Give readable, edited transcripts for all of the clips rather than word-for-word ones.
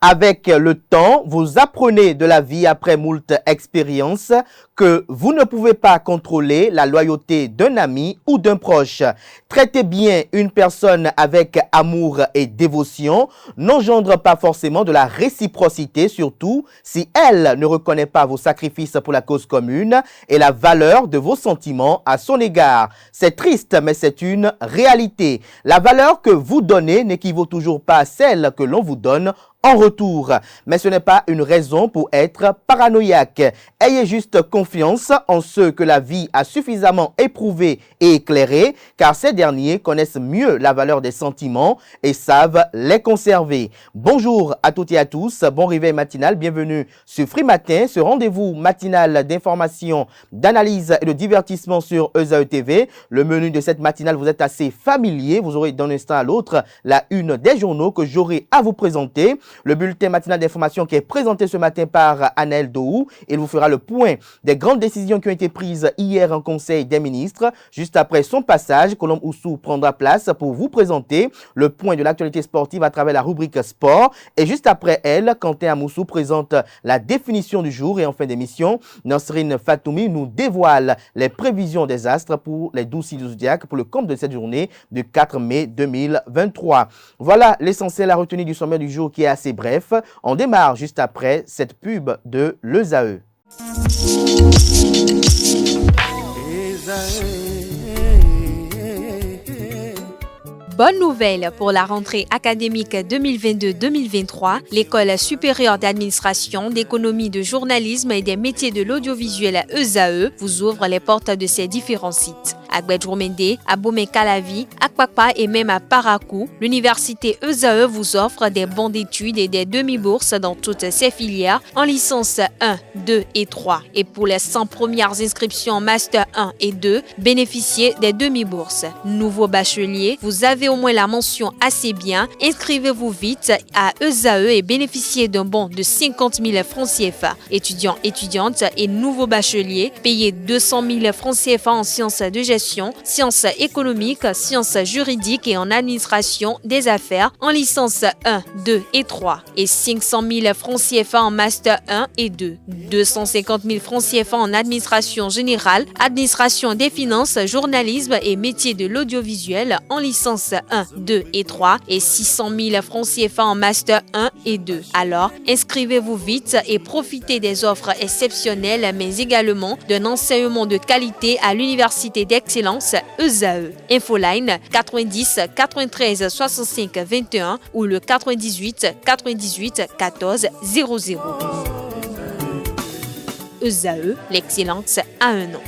Avec le temps, vous apprenez de la vie après moult expériences que vous ne pouvez pas contrôler la loyauté d'un ami ou d'un proche. Traiter bien une personne avec amour et dévotion n'engendre pas forcément de la réciprocité, surtout si elle ne reconnaît pas vos sacrifices pour la cause commune et la valeur de vos sentiments à son égard. C'est triste, mais c'est une réalité. La valeur que vous donnez n'équivaut toujours pas à celle que l'on vous donne en retour. Mais ce n'est pas une raison pour être paranoïaque. Ayez juste confiance en ceux que la vie a suffisamment éprouvés et éclairés, car ces derniers connaissent mieux la valeur des sentiments et savent les conserver. Bonjour à toutes et à tous, bon réveil matinal, bienvenue sur Free Matin, ce rendez-vous matinal d'information, d'analyse et de divertissement sur ESAE TV. Le menu de cette matinale vous est assez familier, vous aurez d'un instant à l'autre la une des journaux que j'aurai à vous présenter. Le bulletin matinal d'information qui est présenté ce matin par Anaël Dohou. Il vous fera le point des grandes décisions qui ont été prises hier en Conseil des ministres. Juste après son passage, Colombe Oussou prendra place pour vous présenter le point de l'actualité sportive à travers la rubrique sport. Et juste après elle, Quentin Amoussou présente la définition du jour. Et en fin d'émission, Nasrine Fatoumi nous dévoile les prévisions des astres pour les 12 signes du zodiaque pour le compte de cette journée du 4 mai 2023. Voilà l'essentiel à retenir du sommet du jour qui est assez bref. On démarre juste après cette pub de l'ESAE. Bonne nouvelle pour la rentrée académique 2022-2023. L'École supérieure d'administration, d'économie, de journalisme et des métiers de l'audiovisuel ESAE vous ouvre les portes de ses différents sites. À Gbedjourmende, à Bomé-Calavi, à Kwakpa et même à Parakou, l'université ESAE vous offre des bons d'études et des demi-bourses dans toutes ses filières en licence 1, 2 et 3. Et pour les 100 premières inscriptions en master 1 et 2, bénéficiez des demi-bourses. Nouveau bachelier, vous avez au moins la mention assez bien. Inscrivez-vous vite à ESAE et bénéficiez d'un bon de 50 000 francs CFA. Étudiants, étudiantes et nouveaux bacheliers, payez 200 000 francs CFA en sciences de gestion, sciences économiques, sciences juridiques et en administration des affaires en licence 1, 2 et 3 et 500 000 francs CFA en master 1 et 2, 250 000 francs CFA en administration générale, administration des finances, journalisme et métiers de l'audiovisuel en licence 1, 2 et 3 et 600 000 francs CFA en master 1 et 2. Alors, inscrivez-vous vite et profitez des offres exceptionnelles mais également d'un enseignement de qualité à l'université d'excellence ESAE. Infoline 90 93 65 21 ou le 98 98 14 00. ESAE, l'excellence a un nom.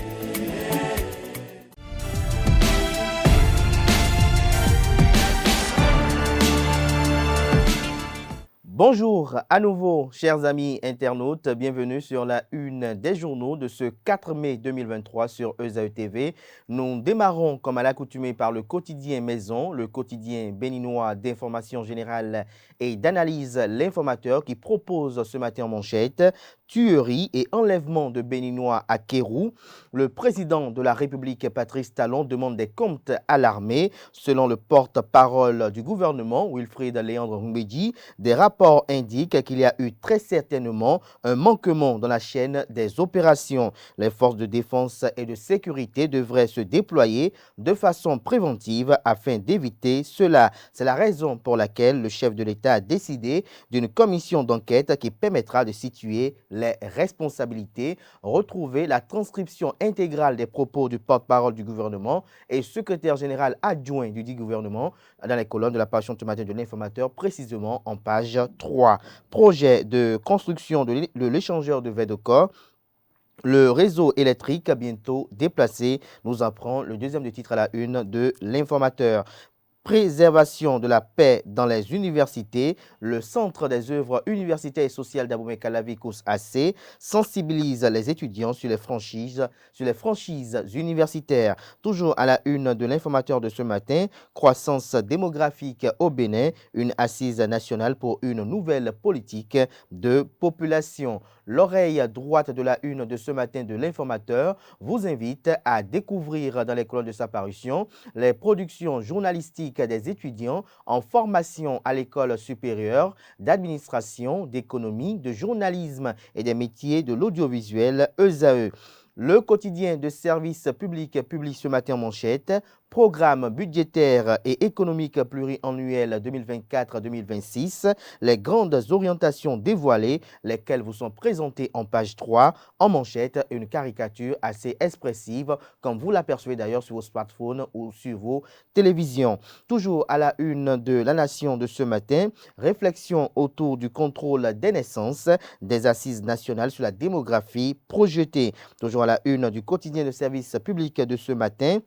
Bonjour à nouveau, chers amis internautes. Bienvenue sur la une des journaux de ce 4 mai 2023 sur ESAE TV. Nous démarrons comme à l'accoutumée par le quotidien Maison, le quotidien béninois d'information générale et d'analyse L'Informateur qui propose ce matin en manchette tuerie et enlèvement de Béninois à Kérou. Le président de la République, Patrice Talon, demande des comptes à l'armée. Selon le porte-parole du gouvernement, Wilfried Léandre Mbedi, des rapports indiquent qu'il y a eu très certainement un manquement dans la chaîne des opérations. Les forces de défense et de sécurité devraient se déployer de façon préventive afin d'éviter cela. C'est la raison pour laquelle le chef de l'État a décidé d'une commission d'enquête qui permettra de situer les responsabilités, retrouver la transcription intégrale des propos du porte-parole du gouvernement et secrétaire général adjoint du dit gouvernement dans les colonnes de la page ce matin de l'Informateur, précisément en page 3. Projet de construction de l'échangeur de Védocor. Le réseau électrique bientôt déplacé, nous apprend le deuxième de titre à la une de l'Informateur. Préservation de la paix dans les universités, le Centre des œuvres universitaires et sociales d'Abomey-Calavi AC sensibilise les étudiants sur les franchises universitaires. Toujours à la une de l'Informateur de ce matin, croissance démographique au Bénin, une assise nationale pour une nouvelle politique de population. L'oreille droite de la une de ce matin de l'Informateur vous invite à découvrir dans les colonnes de sa parution les productions journalistiques des étudiants en formation à l'école supérieure d'administration, d'économie, de journalisme et des métiers de l'audiovisuel ESAE. Le quotidien de service public publie ce matin en manchette programme budgétaire et économique pluriannuel 2024-2026, les grandes orientations dévoilées, lesquelles vous sont présentées en page 3, en manchette, et une caricature assez expressive, comme vous l'apercevez d'ailleurs sur vos smartphones ou sur vos télévisions. Toujours à la une de La Nation de ce matin, réflexion autour du contrôle des naissances, des assises nationales sur la démographie projetée. Toujours à la une du quotidien de service public de ce matin,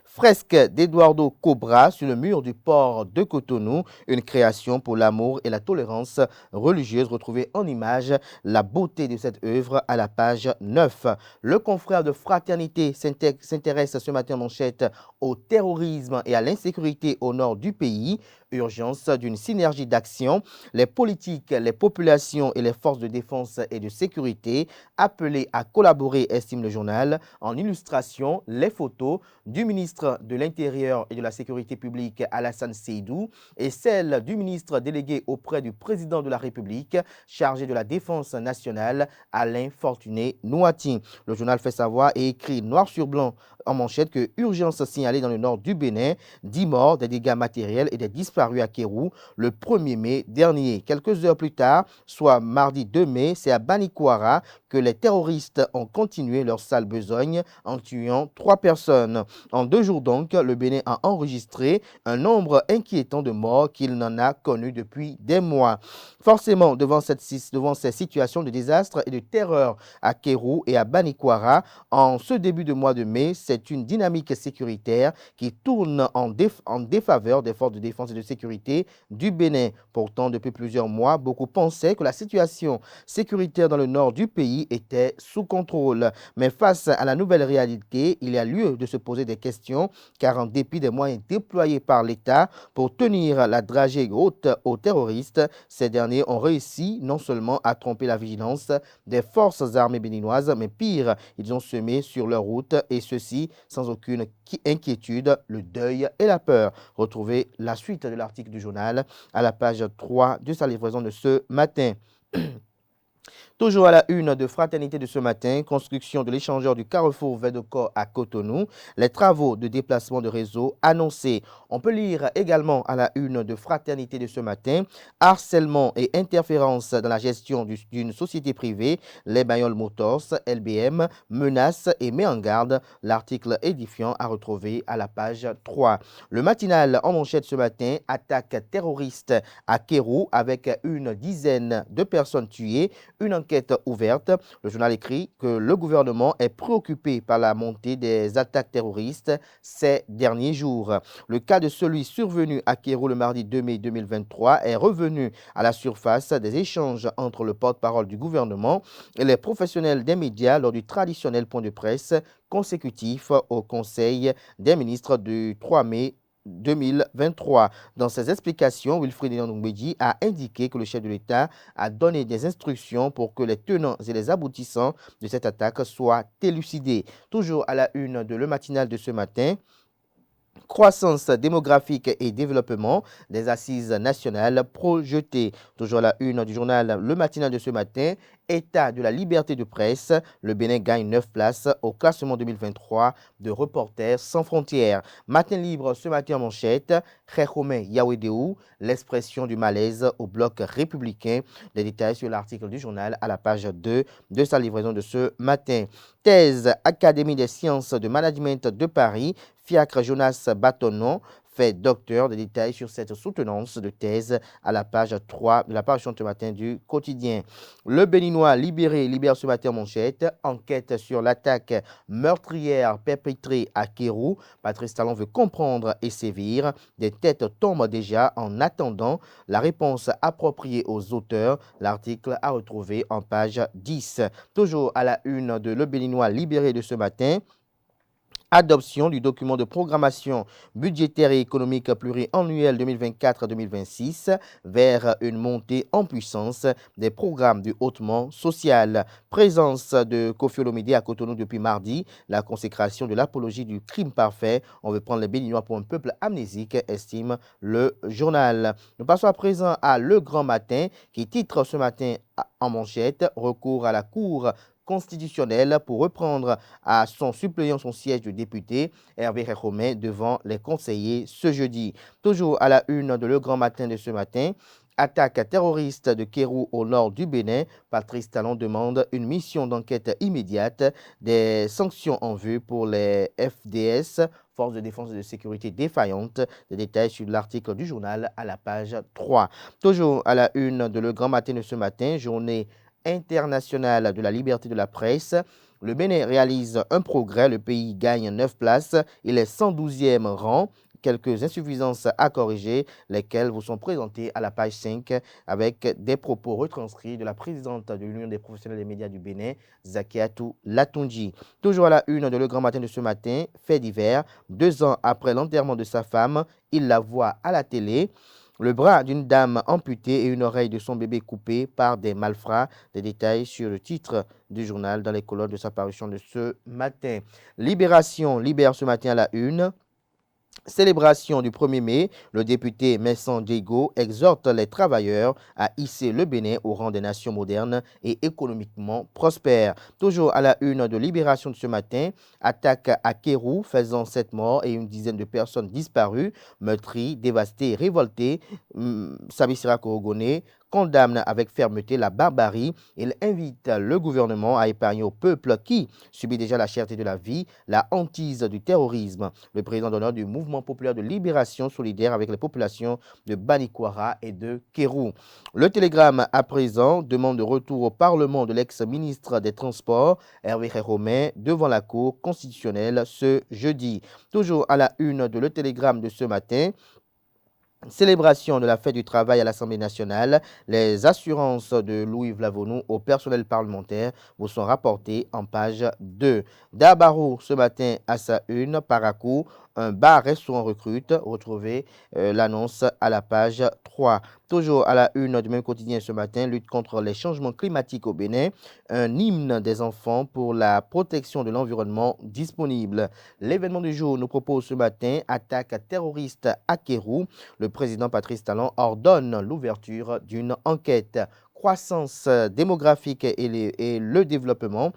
fresque d'Eduardo Cobra sur le mur du port de Cotonou, une création pour l'amour et la tolérance religieuse. Retrouvez en image la beauté de cette œuvre à la page 9. Le confrère de Fraternité s'intéresse ce matin en manchette au terrorisme et à l'insécurité au nord du pays. Urgence d'une synergie d'action. Les politiques, les populations et les forces de défense et de sécurité appelées à collaborer, estime le journal. En illustration, les photos du ministre de l'Intérieur et de la Sécurité publique Alassane Seydou et celle du ministre délégué auprès du président de la République chargé de la défense nationale Alain Fortuné Nouati. Le journal fait savoir et écrit noir sur blanc en manchette que urgence signalée dans le nord du Bénin, 10 morts, des dégâts matériels et des disparus à Kérou le 1er mai dernier. Quelques heures plus tard, soit mardi 2 mai, c'est à Banikwara que les terroristes ont continué leur sale besogne en tuant 3 personnes. En 2 jours donc, le Bénin a enregistré un nombre inquiétant de morts qu'il n'en a connu depuis des mois. Forcément, devant ces situations de désastre et de terreur à Kérou et à Banikwara, en ce début de mois de mai, c'est une dynamique sécuritaire qui tourne en défaveur des forces de défense et de sécurité du Bénin. Pourtant, depuis plusieurs mois, beaucoup pensaient que la situation sécuritaire dans le nord du pays était sous contrôle. Mais face à la nouvelle réalité, il y a lieu de se poser des questions, car en dépit des moyens déployés par l'État pour tenir la dragée haute aux terroristes, ces derniers ont réussi non seulement à tromper la vigilance des forces armées béninoises, mais pire, ils ont semé sur leur route, et ceci sans aucune inquiétude, le deuil et la peur. Retrouvez la suite de l'article du journal à la page 3 de sa livraison de ce matin. Toujours à la une de Fraternité de ce matin, construction de l'échangeur du carrefour Vedoko à Cotonou, les travaux de déplacement de réseau annoncés. On peut lire également à la une de Fraternité de ce matin, harcèlement et interférence dans la gestion d'une société privée, les Bagnoles Motors, LBM, menace et met en garde. L'article édifiant à retrouver à la page 3. Le matinal en manchette ce matin, attaque terroriste à Kérou avec une dizaine de personnes tuées, une enquête ouverte. Le journal écrit que le gouvernement est préoccupé par la montée des attaques terroristes ces derniers jours. Le cas de celui survenu à Kérou le mardi 2 mai 2023 est revenu à la surface des échanges entre le porte-parole du gouvernement et les professionnels des médias lors du traditionnel point de presse consécutif au Conseil des ministres du 3 mai 2023. Dans ses explications, Wilfried Ndongbeji a indiqué que le chef de l'État a donné des instructions pour que les tenants et les aboutissants de cette attaque soient élucidés. Toujours à la une de Le Matinal de ce matin, croissance démographique et développement des assises nationales projetées. Toujours à la une du journal Le Matinal de ce matin, état de la liberté de presse, le Bénin gagne 9 places au classement 2023 de Reporters sans frontières. Matin libre ce matin en manchette, Khekhoumé Yawedeu, l'expression du malaise au bloc républicain. Les détails sur l'article du journal à la page 2 de sa livraison de ce matin. Thèse Académie des sciences de management de Paris, Fiacre Jonas Batonon fait docteur. Des détails sur cette soutenance de thèse à la page 3 de la page ce matin du quotidien. Le Béninois libéré libère ce matin en manchette. Enquête sur l'attaque meurtrière perpétrée à Kérou. Patrice Talon veut comprendre et sévir. Des têtes tombent déjà en attendant la réponse appropriée aux auteurs. L'article à retrouver en page 10. Toujours à la une de Le Béninois libéré de ce matin. Adoption du document de programmation budgétaire et économique pluriannuel 2024-2026 vers une montée en puissance des programmes du hautement social. Présence de Koffi Olomide à Cotonou depuis mardi, la consécration de l'apologie du crime parfait. On veut prendre les Béninois pour un peuple amnésique, estime le journal. Nous passons à présent à Le Grand Matin qui titre ce matin en manchette « Recours à la Cour constitutionnelle pour reprendre à son suppléant son siège de député, Hervé Romain, devant les conseillers ce jeudi. » Toujours à la une de Le Grand Matin de ce matin, attaque terroriste de Kérou au nord du Bénin. Patrice Talon demande une mission d'enquête immédiate, des sanctions en vue pour les FDS, Forces de défense et de sécurité défaillantes. Des détails sur l'article du journal à la page 3. Toujours à la une de Le Grand Matin de ce matin, journée internationale de la liberté de la presse. Le Bénin réalise un progrès, le pays gagne 9 places, il est 112e rang. Quelques insuffisances à corriger, lesquelles vous sont présentées à la page 5 avec des propos retranscrits de la présidente de l'Union des professionnels des médias du Bénin, Zakiatou Latunji. Toujours à la une de Le Grand Matin de ce matin, fait divers, 2 ans après l'enterrement de sa femme, il la voit à la télé. Le bras d'une dame amputée et une oreille de son bébé coupée par des malfrats. Des détails sur le titre du journal dans les colonnes de sa parution de ce matin. Libération libère ce matin à la une. Célébration du 1er mai, le député Messan Diego exhorte les travailleurs à hisser le Bénin au rang des nations modernes et économiquement prospères. Toujours à la une de Libération de ce matin, attaque à Kérou faisant 7 morts et une dizaine de personnes disparues, meurtries, dévastées et révoltées. Sabissira Korogone condamne avec fermeté la barbarie. Il invite le gouvernement à épargner au peuple qui subit déjà la cherté de la vie, la hantise du terrorisme. Le président d'honneur du Mouvement populaire de libération solidaire avec les populations de Banikwara et de Kérou. Le Télégramme à présent demande de retour au Parlement de l'ex-ministre des Transports, Hervé Romain, devant la Cour constitutionnelle ce jeudi. Toujours à la une de Le Télégramme de ce matin, célébration de la fête du travail à l'Assemblée nationale, les assurances de Louis Vlavonou au personnel parlementaire vous sont rapportées en page 2. D'Abaro ce matin à sa une, Paracou, un bar-restaurant recrute. Retrouvez l'annonce à la page 3. Toujours à la une du même quotidien ce matin, lutte contre les changements climatiques au Bénin, un hymne des enfants pour la protection de l'environnement disponible. L'événement du jour nous propose ce matin, attaque terroriste à Kérou. Le président Patrice Talon ordonne l'ouverture d'une enquête. Croissance démographique et le développement,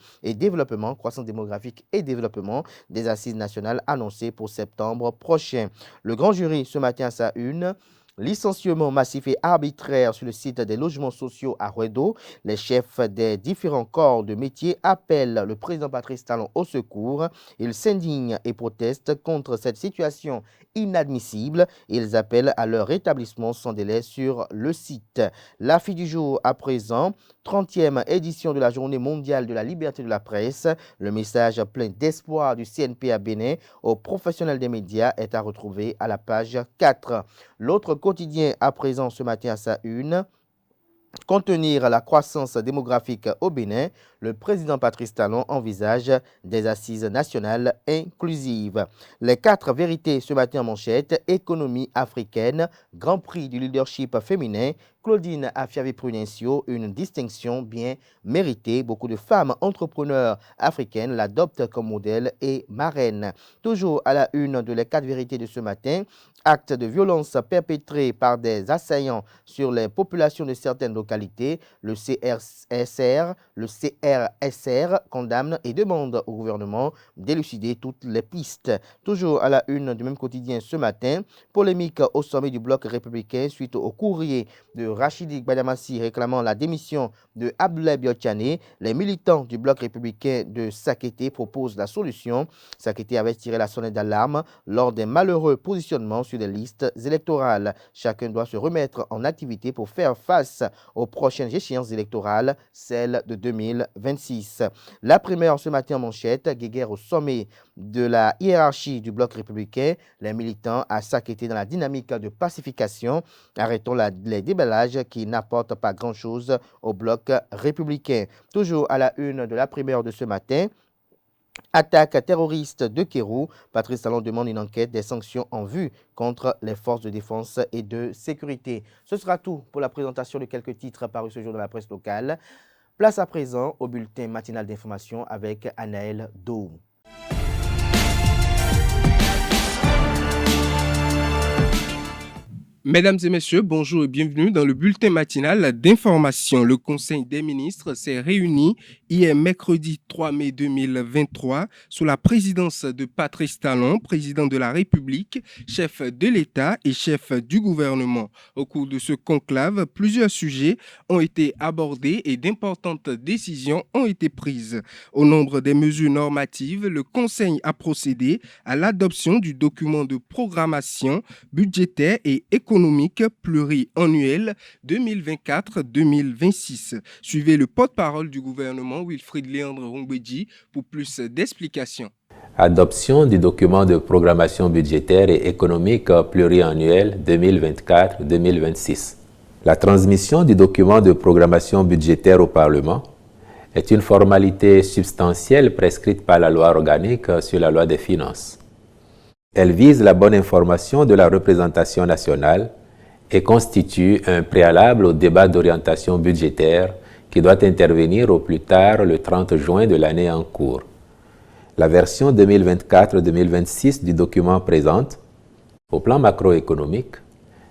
croissance démographique et développement des assises nationales annoncées pour septembre prochain. Le grand jury ce matin à sa une. Licenciement massif et arbitraire sur le site des logements sociaux à Ruedo. Les chefs des différents corps de métier appellent le président Patrice Talon au secours. Ils s'indignent et protestent contre cette situation inadmissible. Ils appellent à leur rétablissement sans délai sur le site. La fille du jour à présent, 30e édition de la Journée mondiale de la liberté de la presse. Le message plein d'espoir du CNP à Bénin aux professionnels des médias est à retrouver à la page 4. L'autre quotidien à présent ce matin à sa une. Contenir la croissance démographique au Bénin, le président Patrice Talon envisage des assises nationales inclusives. Les 4 vérités ce matin en manchette, économie africaine, Grand Prix du leadership féminin, Claudine Afiavi-Prunencio, une distinction bien méritée. Beaucoup de femmes entrepreneurs africaines l'adoptent comme modèle et marraine. Toujours à la une de les 4 vérités de ce matin, actes de violence perpétrés par des assaillants sur les populations de certaines localités. Le CRSR condamne et demande au gouvernement d'élucider toutes les pistes. Toujours à la une du même quotidien ce matin, polémique au sommet du bloc républicain suite au courrier de Rachidi Gbadamassi réclamant la démission de Abdoulaye Biotchane. Les militants du bloc républicain de Sakété proposent la solution. Sakété avait tiré la sonnette d'alarme lors des malheureux positionnements sur des listes électorales. Chacun doit se remettre en activité pour faire face aux prochaines échéances électorales, celles de 2026. La primaire ce matin en manchette, guéguerre au sommet de la hiérarchie du bloc républicain. Les militants à Sakété dans la dynamique de pacification. Arrêtons les déballages qui n'apportent pas grand-chose au bloc républicain. Toujours à la une de la primaire de ce matin, Attaque terroriste de Kérou. Patrice Talon demande une enquête des sanctions en vue contre les forces de défense et de sécurité. Ce sera tout pour la présentation de quelques titres parus ce jour dans la presse locale. Place à présent au bulletin matinal d'information avec Anaël Dou. Mesdames et messieurs, bonjour et bienvenue dans le bulletin matinal d'information. Le Conseil des ministres s'est réuni hier mercredi 3 mai 2023 sous la présidence de Patrice Talon, président de la République, chef de l'État et chef du gouvernement. Au cours de ce conclave, plusieurs sujets ont été abordés et d'importantes décisions ont été prises. Au nombre des mesures normatives, le Conseil a procédé à l'adoption du document de programmation budgétaire et économique pluriannuel 2024-2026. Suivez le porte-parole du gouvernement, Wilfried Léandre Rongbedji, pour plus d'explications. Adoption du document de programmation budgétaire et économique pluriannuel 2024-2026. La transmission du document de programmation budgétaire au Parlement est une formalité substantielle prescrite par la loi organique sur la loi des finances. Elle vise la bonne information de la représentation nationale et constitue un préalable au débat d'orientation budgétaire qui doit intervenir au plus tard le 30 juin de l'année en cours. La version 2024-2026 du document présente, au plan macroéconomique,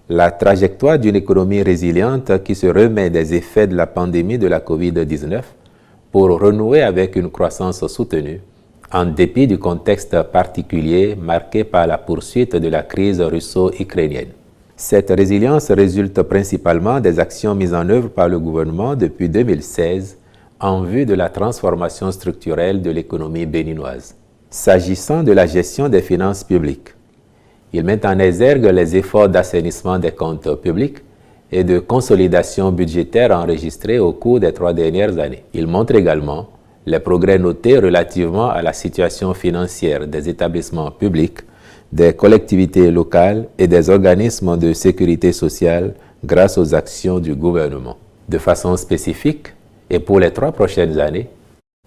la trajectoire d'une économie résiliente qui se remet des effets de la pandémie de la COVID-19 pour renouer avec une croissance soutenue, en dépit du contexte particulier marqué par la poursuite de la crise russo-ukrainienne. Cette résilience résulte principalement des actions mises en œuvre par le gouvernement depuis 2016 en vue de la transformation structurelle de l'économie béninoise. S'agissant de la gestion des finances publiques, il met en exergue les efforts d'assainissement des comptes publics et de consolidation budgétaire enregistrés au cours des 3 dernières années. Il montre également les progrès notés relativement à la situation financière des établissements publics, des collectivités locales et des organismes de sécurité sociale grâce aux actions du gouvernement. De façon spécifique, et pour les 3 prochaines années,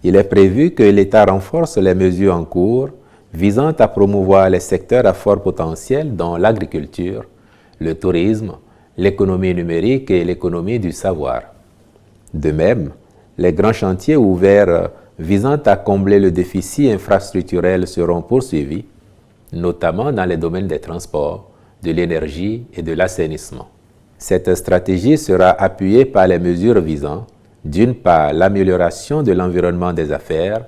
il est prévu que l'État renforce les mesures en cours visant à promouvoir les secteurs à fort potentiel dont l'agriculture, le tourisme, l'économie numérique et l'économie du savoir. De même, les grands chantiers ouverts visant à combler le déficit infrastructurel seront poursuivis, notamment dans les domaines des transports, de l'énergie et de l'assainissement. Cette stratégie sera appuyée par les mesures visant, d'une part, l'amélioration de l'environnement des affaires,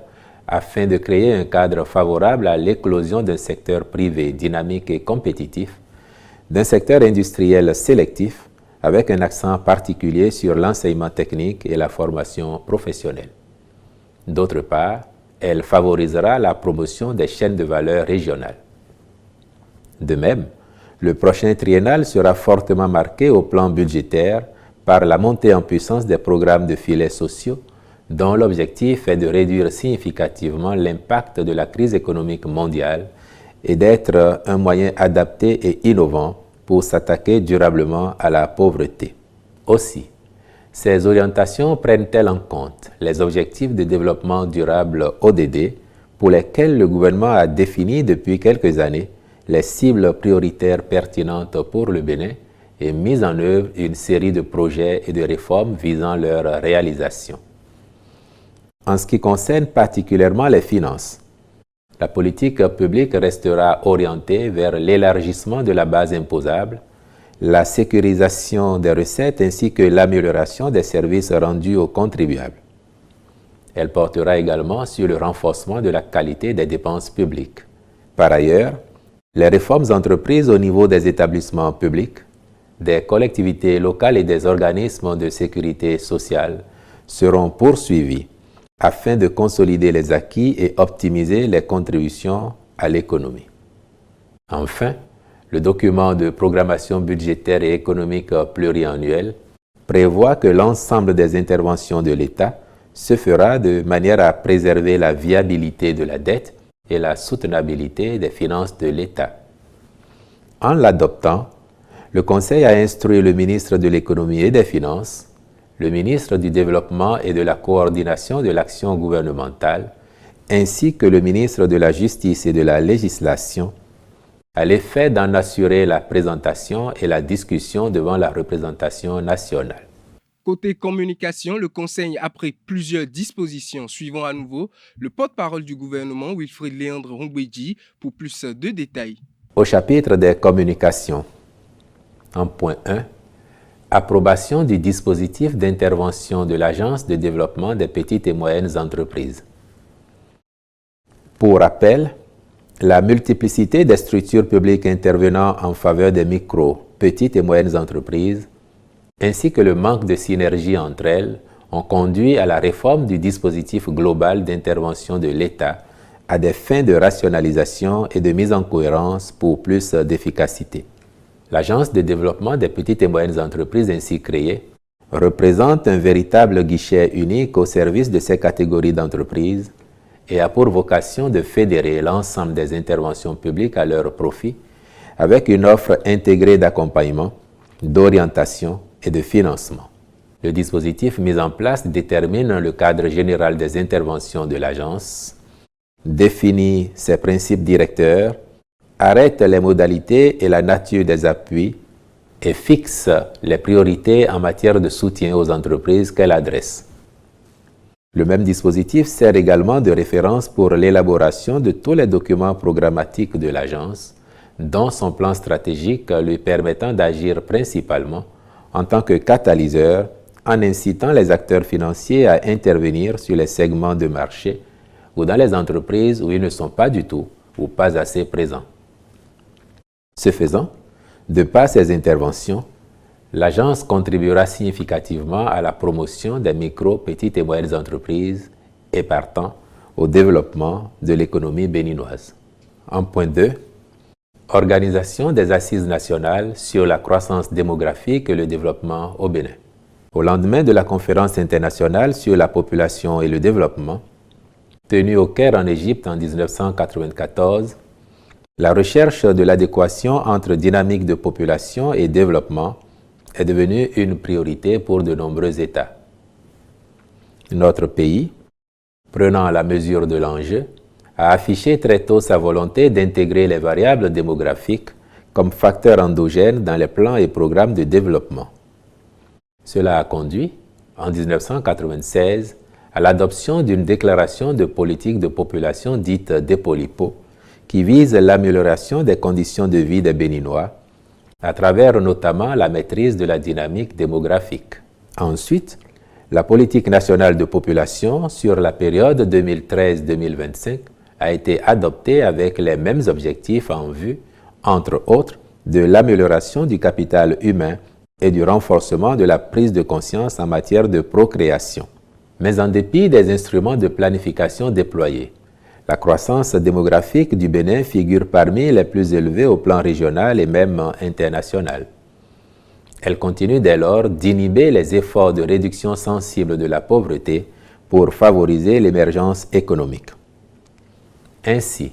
afin de créer un cadre favorable à l'éclosion d'un secteur privé dynamique et compétitif, d'un secteur industriel sélectif, avec un accent particulier sur l'enseignement technique et la formation professionnelle. D'autre part, elle favorisera la promotion des chaînes de valeur régionales. De même, le prochain triennal sera fortement marqué au plan budgétaire par la montée en puissance des programmes de filets sociaux, dont l'objectif est de réduire significativement l'impact de la crise économique mondiale et d'être un moyen adapté et innovant pour s'attaquer durablement à la pauvreté. Aussi, ces orientations prennent-elles en compte les objectifs de développement durable ODD pour lesquels le gouvernement a défini depuis quelques années les cibles prioritaires pertinentes pour le Bénin et mis en œuvre une série de projets et de réformes visant leur réalisation. En ce qui concerne particulièrement les finances, la politique publique restera orientée vers l'élargissement de la base imposable, la sécurisation des recettes ainsi que l'amélioration des services rendus aux contribuables. Elle portera également sur le renforcement de la qualité des dépenses publiques. Par ailleurs, les réformes entreprises au niveau des établissements publics, des collectivités locales et des organismes de sécurité sociale seront poursuivies afin de consolider les acquis et optimiser les contributions à l'économie. Enfin, le document de programmation budgétaire et économique pluriannuel prévoit que l'ensemble des interventions de l'État se fera de manière à préserver la viabilité de la dette et la soutenabilité des finances de l'État. En l'adoptant, le Conseil a instruit le ministre de l'Économie et des Finances, le ministre du Développement et de la Coordination de l'action gouvernementale ainsi que le ministre de la Justice et de la Législation, à l'effet d'en assurer la présentation et la discussion devant la représentation nationale. Côté communication, le Conseil a pris plusieurs dispositions. Suivant à nouveau le porte-parole du gouvernement, Wilfrid Léandre Ongweji, pour plus de détails. Au chapitre des communications, en point 1, approbation du dispositif d'intervention de l'Agence de développement des petites et moyennes entreprises. Pour rappel, la multiplicité des structures publiques intervenant en faveur des micro, petites et moyennes entreprises, ainsi que le manque de synergie entre elles, ont conduit à la réforme du dispositif global d'intervention de l'État à des fins de rationalisation et de mise en cohérence pour plus d'efficacité. L'Agence de développement des petites et moyennes entreprises ainsi créée représente un véritable guichet unique au service de ces catégories d'entreprises et a pour vocation de fédérer l'ensemble des interventions publiques à leur profit avec une offre intégrée d'accompagnement, d'orientation et de financement. Le dispositif mis en place détermine le cadre général des interventions de l'agence, définit ses principes directeurs, arrête les modalités et la nature des appuis et fixe les priorités en matière de soutien aux entreprises qu'elle adresse. Le même dispositif sert également de référence pour l'élaboration de tous les documents programmatiques de l'agence, dont son plan stratégique lui permettant d'agir principalement en tant que catalyseur en incitant les acteurs financiers à intervenir sur les segments de marché ou dans les entreprises où ils ne sont pas du tout ou pas assez présents. Ce faisant, de par ces interventions, l'agence contribuera significativement à la promotion des micro, petites et moyennes entreprises et partant au développement de l'économie béninoise. En point 2, organisation des assises nationales sur la croissance démographique et le développement au Bénin. Au lendemain de la conférence internationale sur la population et le développement, tenue au Caire en Égypte en 1994, la recherche de l'adéquation entre dynamique de population et développement est devenue une priorité pour de nombreux États. Notre pays, prenant la mesure de l'enjeu, a affiché très tôt sa volonté d'intégrer les variables démographiques comme facteurs endogènes dans les plans et programmes de développement. Cela a conduit, en 1996, à l'adoption d'une déclaration de politique de population dite DEPOLIPO, qui vise l'amélioration des conditions de vie des Béninois, à travers notamment la maîtrise de la dynamique démographique. Ensuite, la politique nationale de population sur la période 2013-2025 a été adoptée avec les mêmes objectifs en vue, entre autres, de l'amélioration du capital humain et du renforcement de la prise de conscience en matière de procréation. Mais en dépit des instruments de planification déployés, la croissance démographique du Bénin figure parmi les plus élevées au plan régional et même international. Elle continue dès lors d'inhiber les efforts de réduction sensible de la pauvreté pour favoriser l'émergence économique. Ainsi,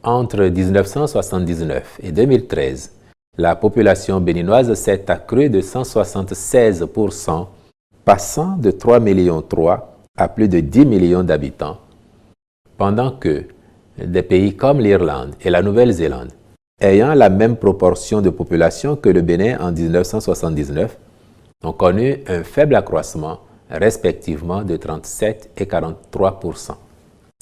entre 1979 et 2013, la population béninoise s'est accrue de 176%, passant de 3,3 millions à plus de 10 millions d'habitants, pendant que des pays comme l'Irlande et la Nouvelle-Zélande, ayant la même proportion de population que le Bénin en 1979, ont connu un faible accroissement, respectivement de 37 et 43%.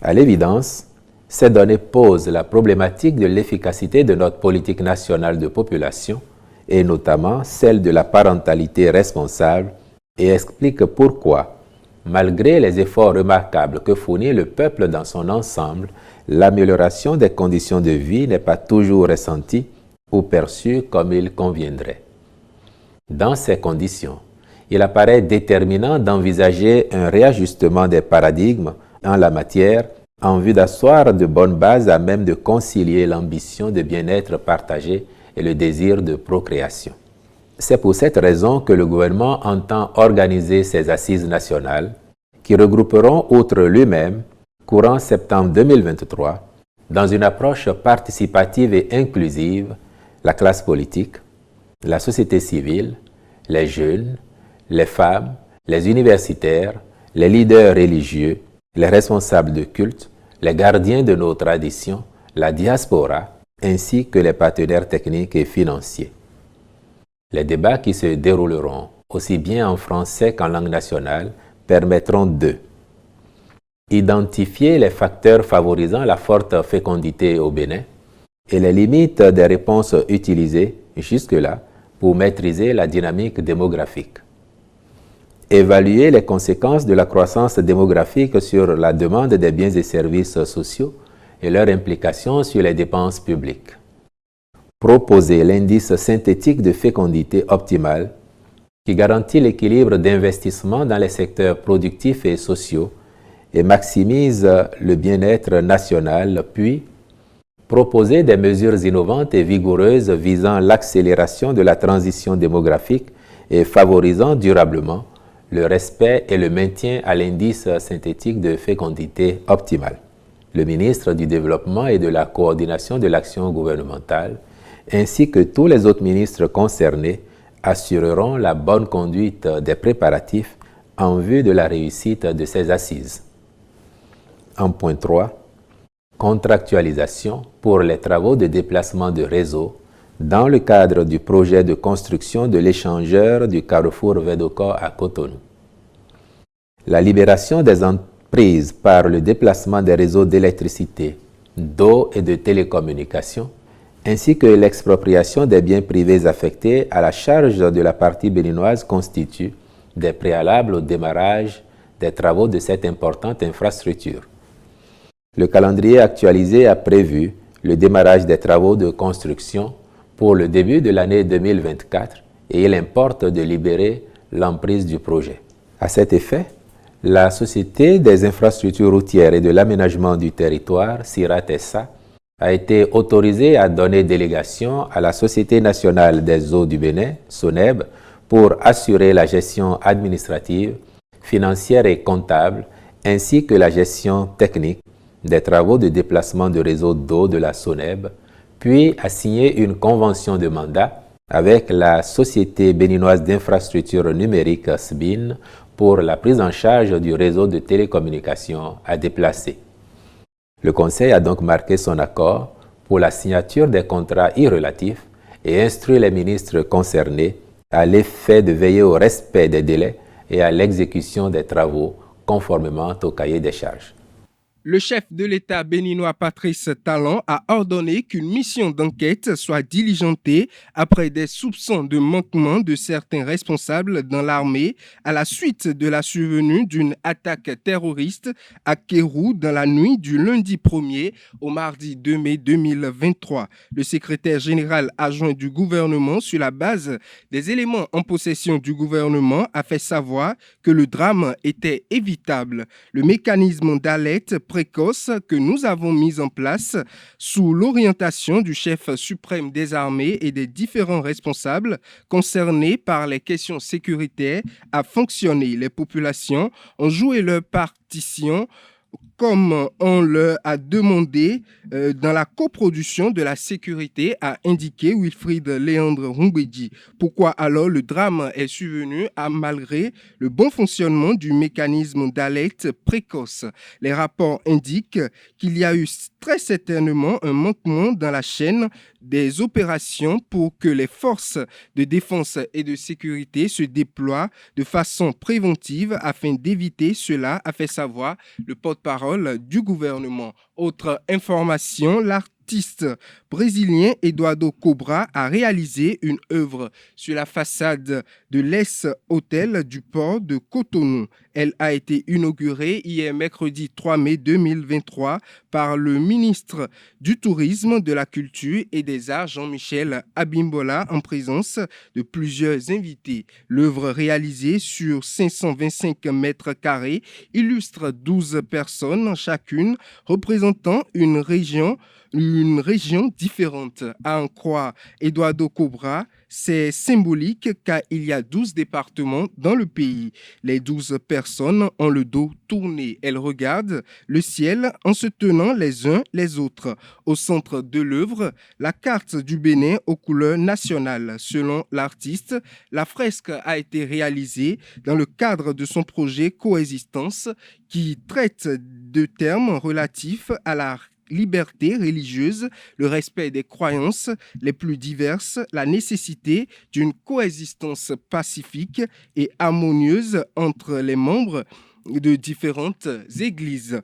À l'évidence, ces données posent la problématique de l'efficacité de notre politique nationale de population, et notamment celle de la parentalité responsable, et expliquent pourquoi, malgré les efforts remarquables que fournit le peuple dans son ensemble, l'amélioration des conditions de vie n'est pas toujours ressentie ou perçue comme il conviendrait. Dans ces conditions, il apparaît déterminant d'envisager un réajustement des paradigmes en la matière en vue d'asseoir de bonnes bases à même de concilier l'ambition de bien-être partagé et le désir de procréation. C'est pour cette raison que le gouvernement entend organiser ces assises nationales qui regrouperont, outre lui-même, courant septembre 2023, dans une approche participative et inclusive, la classe politique, la société civile, les jeunes, les femmes, les universitaires, les leaders religieux, les responsables de culte, les gardiens de nos traditions, la diaspora, ainsi que les partenaires techniques et financiers. Les débats qui se dérouleront aussi bien en français qu'en langue nationale permettront de identifier les facteurs favorisant la forte fécondité au Bénin et les limites des réponses utilisées jusque-là pour maîtriser la dynamique démographique. Évaluer les conséquences de la croissance démographique sur la demande des biens et services sociaux et leur implication sur les dépenses publiques. Proposer l'indice synthétique de fécondité optimale qui garantit l'équilibre d'investissement dans les secteurs productifs et sociaux et maximise le bien-être national, puis proposer des mesures innovantes et vigoureuses visant l'accélération de la transition démographique et favorisant durablement le respect et le maintien à l'indice synthétique de fécondité optimale. Le ministre du Développement et de la Coordination de l'action gouvernementale, ainsi que tous les autres ministres concernés, assureront la bonne conduite des préparatifs en vue de la réussite de ces assises. En point 3, contractualisation pour les travaux de déplacement de réseau dans le cadre du projet de construction de l'échangeur du carrefour Védoko à Cotonou. La libération des entreprises par le déplacement des réseaux d'électricité, d'eau et de télécommunications, ainsi que l'expropriation des biens privés affectés à la charge de la partie béninoise constituent des préalables au démarrage des travaux de cette importante infrastructure. Le calendrier actualisé a prévu le démarrage des travaux de construction pour le début de l'année 2024 et il importe de libérer l'emprise du projet. À cet effet, la Société des infrastructures routières et de l'aménagement du territoire, SIRAT-SA, a été autorisée à donner délégation à la Société nationale des eaux du Bénin, SONEB, pour assurer la gestion administrative, financière et comptable, ainsi que la gestion technique des travaux de déplacement de réseau d'eau de la SONEB, puis a signé une convention de mandat avec la Société béninoise d'infrastructures numériques SBIN pour la prise en charge du réseau de télécommunications à déplacer. Le Conseil a donc marqué son accord pour la signature des contrats irrelatifs et instruit les ministres concernés à l'effet de veiller au respect des délais et à l'exécution des travaux conformément au cahier des charges. Le chef de l'État béninois Patrice Talon a ordonné qu'une mission d'enquête soit diligentée après des soupçons de manquement de certains responsables dans l'armée à la suite de la survenue d'une attaque terroriste à Kérou dans la nuit du lundi 1er au mardi 2 mai 2023. Le secrétaire général adjoint du gouvernement, sur la base des éléments en possession du gouvernement, a fait savoir que le drame était évitable. Le mécanisme d'alerte précoce que nous avons mis en place sous l'orientation du chef suprême des armées et des différents responsables concernés par les questions sécuritaires a fonctionné. Les populations ont joué leur partition comme on leur a demandé dans la coproduction de la sécurité, a indiqué Wilfried Léandre Rumbedi. Pourquoi alors le drame est survenu malgré le bon fonctionnement du mécanisme d'alerte précoce? Les rapports indiquent qu'il y a eu très certainement un manquement dans la chaîne des opérations pour que les forces de défense et de sécurité se déploient de façon préventive afin d'éviter cela, a fait savoir le porte-parole du gouvernement. Autre information, l'artiste brésilien Eduardo Cobra a réalisé une œuvre sur la façade de l'ex-hôtel du port de Cotonou. Elle a été inaugurée hier mercredi 3 mai 2023 par le ministre du Tourisme, de la Culture et des Arts Jean-Michel Abimbola en présence de plusieurs invités. L'œuvre réalisée sur 525 mètres carrés illustre 12 personnes chacune représentant une région une région différente. À en croire Eduardo Cobra, c'est symbolique car il y a 12 départements dans le pays. Les 12 personnes ont le dos tourné. Elles regardent le ciel en se tenant les uns les autres. Au centre de l'œuvre, la carte du Bénin aux couleurs nationales. Selon l'artiste, la fresque a été réalisée dans le cadre de son projet Coexistence qui traite de termes relatifs à la liberté religieuse, le respect des croyances les plus diverses, la nécessité d'une coexistence pacifique et harmonieuse entre les membres de différentes églises.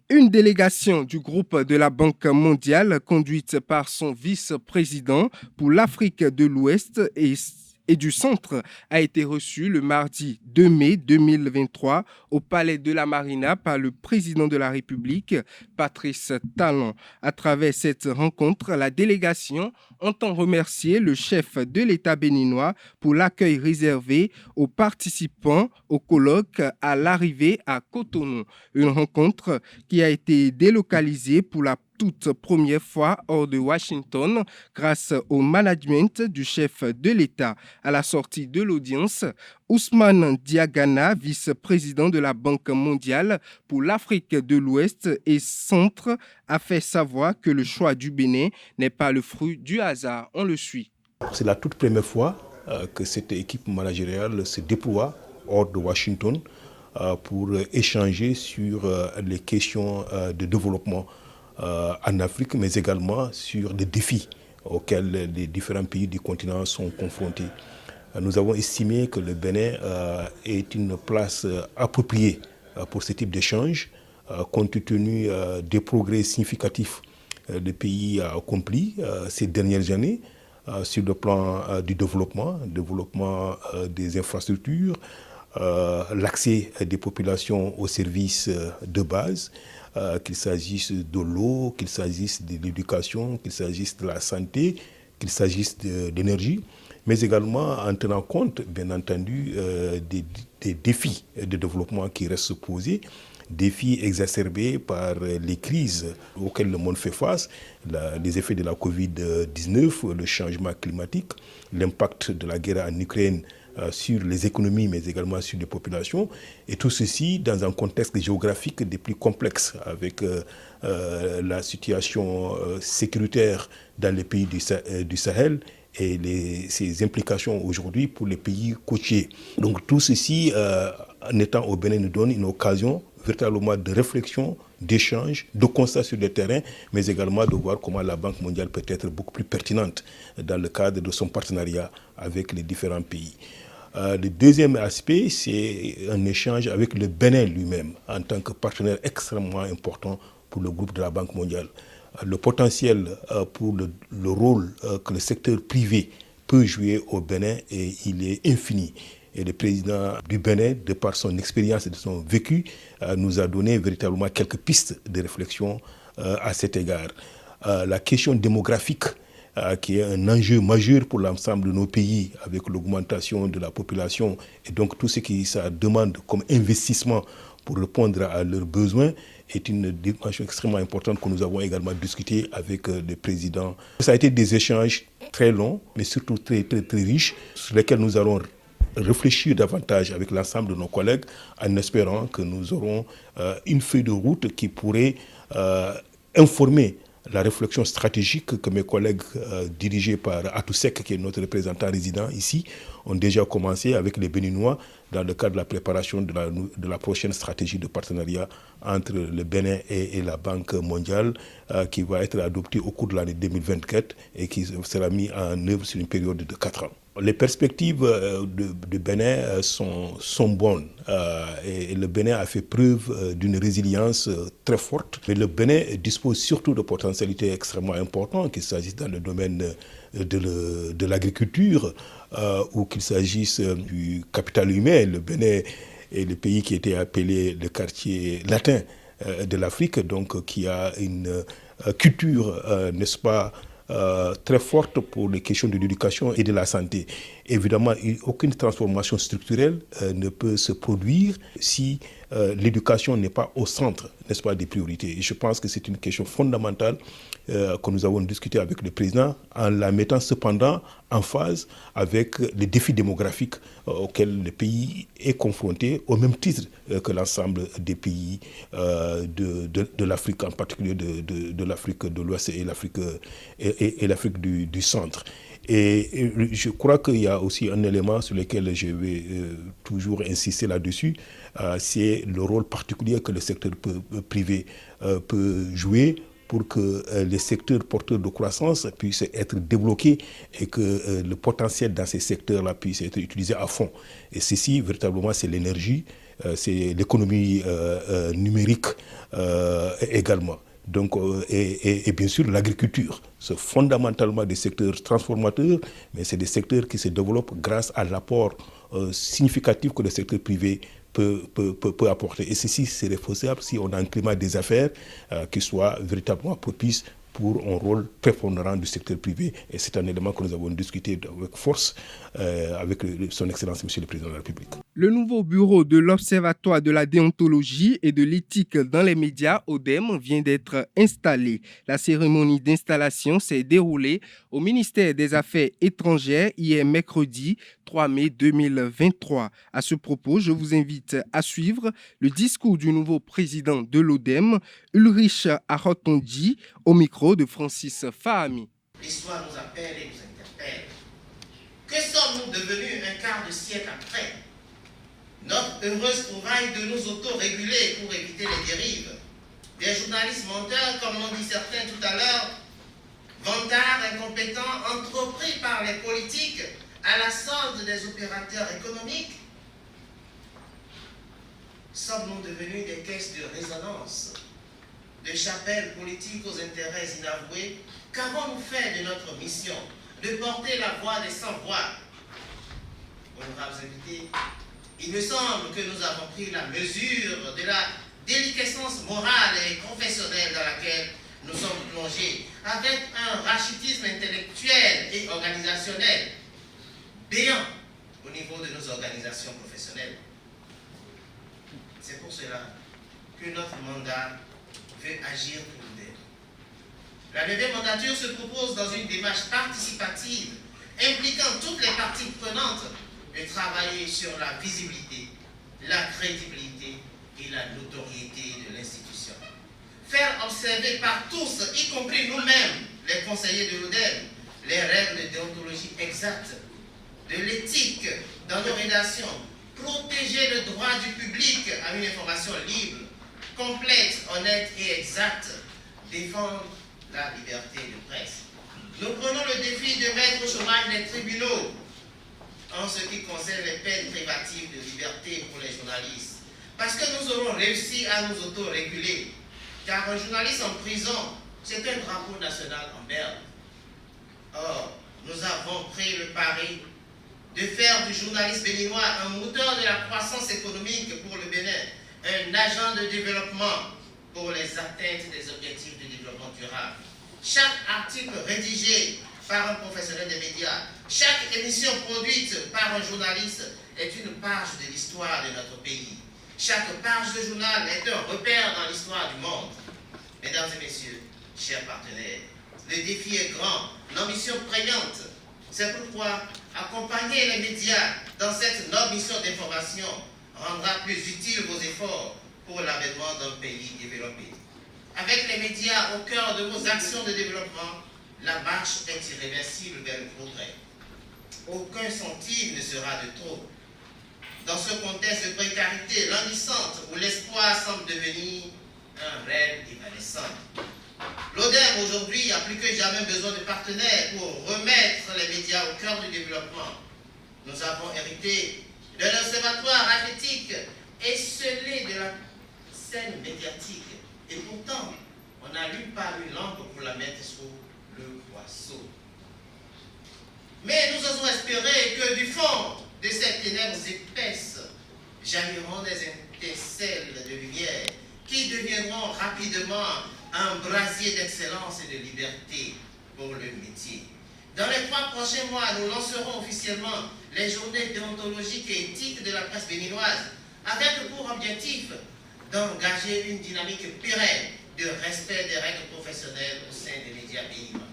Une délégation du groupe de la Banque mondiale, conduite par son vice-président pour l'Afrique de l'Ouest et du Centre, a été reçue le mardi 2 mai 2023 au Palais de la Marina par le président de la République, Patrice Talon. À travers cette rencontre, la délégation entend remercier le chef de l'État béninois pour l'accueil réservé aux participants au colloque à l'arrivée à Cotonou. Une rencontre qui a été délocalisée pour la toute première fois hors de Washington grâce au management du chef de l'État. À la sortie de l'audience, Ousmane Diagana, vice-président de la Banque mondiale pour l'Afrique de l'Ouest et Centre, a fait savoir que le choix du Bénin n'est pas le fruit du hasard. On le suit. C'est la toute première fois que cette équipe managériale se déploie hors de Washington pour échanger sur les questions de développement en Afrique, mais également sur les défis auxquels les différents pays du continent sont confrontés. Nous avons estimé que le Bénin est une place appropriée pour ce type d'échange, compte tenu des progrès significatifs le pays a accomplis ces dernières années sur le plan du développement des infrastructures, l'accès des populations aux services de base, qu'il s'agisse de l'eau, qu'il s'agisse de l'éducation, qu'il s'agisse de la santé, qu'il s'agisse d'énergie, mais également en tenant compte, bien entendu, des défis de développement qui restent posés, défis exacerbés par les crises auxquelles le monde fait face, les effets de la Covid-19, le changement climatique, l'impact de la guerre en Ukraine sur les économies, mais également sur les populations, et tout ceci dans un contexte géographique des plus complexes, avec la situation sécuritaire dans les pays du Sahel et ses implications aujourd'hui pour les pays côtiers. Donc tout ceci, en étant au Bénin, nous donne une occasion véritablement de réflexion, d'échange, de constat sur le terrain, mais également de voir comment la Banque mondiale peut être beaucoup plus pertinente dans le cadre de son partenariat avec les différents pays. Le deuxième aspect, c'est un échange avec le Bénin lui-même, en tant que partenaire extrêmement important pour le groupe de la Banque mondiale. Le potentiel pour le rôle que le secteur privé peut jouer au Bénin, il est infini. Et le président du Bénin, de par son expérience et de son vécu, nous a donné véritablement quelques pistes de réflexion à cet égard. La question démographique, qui est un enjeu majeur pour l'ensemble de nos pays, avec l'augmentation de la population et donc tout ce qui ça demande comme investissement pour répondre à leurs besoins, est une dimension extrêmement importante que nous avons également discuté avec le président. Ça a été des échanges très longs, mais surtout très, très, très riches, sur lesquels nous allons réfléchir davantage avec l'ensemble de nos collègues, en espérant que nous aurons une feuille de route qui pourrait informer la réflexion stratégique que mes collègues dirigés par Atousek, qui est notre représentant résident ici, ont déjà commencé avec les Béninois dans le cadre de la préparation de la prochaine stratégie de partenariat entre le Bénin et la Banque mondiale, qui va être adoptée au cours de l'année 2024 et qui sera mise en œuvre sur une période de 4 ans. Les perspectives de Bénin sont bonnes et le Bénin a fait preuve d'une résilience très forte. Mais le Bénin dispose surtout de potentialités extrêmement importantes, qu'il s'agisse dans le domaine de l'agriculture ou qu'il s'agisse du capital humain. Le Bénin est le pays qui était appelé le quartier latin de l'Afrique, donc qui a une culture, n'est-ce pas, très forte pour les questions de l'éducation et de la santé. Évidemment, aucune transformation structurelle ne peut se produire si l'éducation n'est pas au centre, n'est-ce pas, des priorités. Et je pense que c'est une question fondamentale que nous avons discuté avec le président, en la mettant cependant en phase avec les défis démographiques auxquels le pays est confronté, au même titre que l'ensemble des pays de l'Afrique, en particulier de l'Afrique de l'Ouest et l'Afrique du Centre. Et je crois qu'il y a aussi un élément sur lequel je vais toujours insister là-dessus, c'est le rôle particulier que le secteur privé peut jouer pour que les secteurs porteurs de croissance puissent être débloqués et que le potentiel dans ces secteurs-là puisse être utilisé à fond. Et ceci, véritablement, c'est l'énergie, c'est l'économie numérique également. Donc, et bien sûr, l'agriculture. C'est fondamentalement des secteurs transformateurs, mais c'est des secteurs qui se développent grâce à l'apport significatif que le secteur privé peut apporter. Et ceci serait possible si on a un climat des affaires qui soit véritablement propice pour un rôle prépondérant du secteur privé. Et c'est un élément que nous avons discuté avec force avec son Excellence, Monsieur le Président de la République. Le nouveau bureau de l'Observatoire de la déontologie et de l'éthique dans les médias, ODEM, vient d'être installé. La cérémonie d'installation s'est déroulée au ministère des Affaires étrangères hier mercredi 3 mai 2023. À ce propos, je vous invite à suivre le discours du nouveau président de l'ODEM, Ulrich Arotondi, au micro de Francis Fahami. L'histoire nous appelle et nous interpelle. Que sommes-nous devenus un quart de siècle après? Notre heureuse trouvaille de nous auto-réguler pour éviter les dérives. Des journalistes menteurs, comme l'ont dit certains tout à l'heure, vantards, incompétents, entrepris par les politiques à la solde des opérateurs économiques. Sommes-nous devenus des caisses de résonance, de chapelles politiques aux intérêts inavoués? Qu'avons-nous fait de notre mission de porter la voix des sans-voix? Honorables invités, il me semble que nous avons pris la mesure de la déliquescence morale et professionnelle dans laquelle nous sommes plongés, avec un rachitisme intellectuel et organisationnel béant au niveau de nos organisations professionnelles. C'est pour cela que notre mandat veut agir pour l'UDEM. La nouvelle mandature se propose dans une démarche participative impliquant toutes les parties prenantes de travailler sur la visibilité, la crédibilité et la notoriété de l'institution. Faire observer par tous, y compris nous-mêmes, les conseillers de l'UDEM, les règles de déontologie exactes, de l'éthique dans nos rédactions, protéger le droit du public à une information libre, complète, honnête et exacte, défendre la liberté de presse. Nous prenons le défi de mettre au chômage les tribunaux en ce qui concerne les peines privatives de liberté pour les journalistes. Parce que nous aurons réussi à nous auto-réguler. Car un journaliste en prison, c'est un drapeau national en berne. Or, nous avons pris le pari de faire du journaliste béninois un moteur de la croissance économique pour le Bénin, un agent de développement pour les atteintes des objectifs de développement durable. Chaque article rédigé par un professionnel des médias, chaque émission produite par un journaliste est une page de l'histoire de notre pays. Chaque page de journal est un repère dans l'histoire du monde. Mesdames et messieurs, chers partenaires, le défi est grand, l'ambition prégnante. C'est pourquoi accompagner les médias dans cette noble mission d'information rendra plus utile vos efforts pour l'avènement d'un pays développé. Avec les médias au cœur de vos actions de développement, la marche est irréversible vers le progrès. Aucun centime ne sera de trop. Dans ce contexte de précarité languissante où l'espoir semble devenir un rêve évanescent. L'ODEM aujourd'hui a plus que jamais besoin de partenaires pour remettre les médias au cœur du développement. Nous avons hérité de l'observatoire athlétique esselé de la scène médiatique. Et pourtant, on n'a nulle part une lampe pour la mettre sous le boisseau. Mais nous osons espérer que du fond de ces ténèbres épaisses jailliront des étincelles de lumière qui deviendront rapidement un brasier d'excellence et de liberté pour le métier. Dans les 3 prochains mois, nous lancerons officiellement les journées déontologiques et éthiques de la presse béninoise avec pour objectif d'engager une dynamique pérenne de respect des règles professionnelles au sein des médias béninois.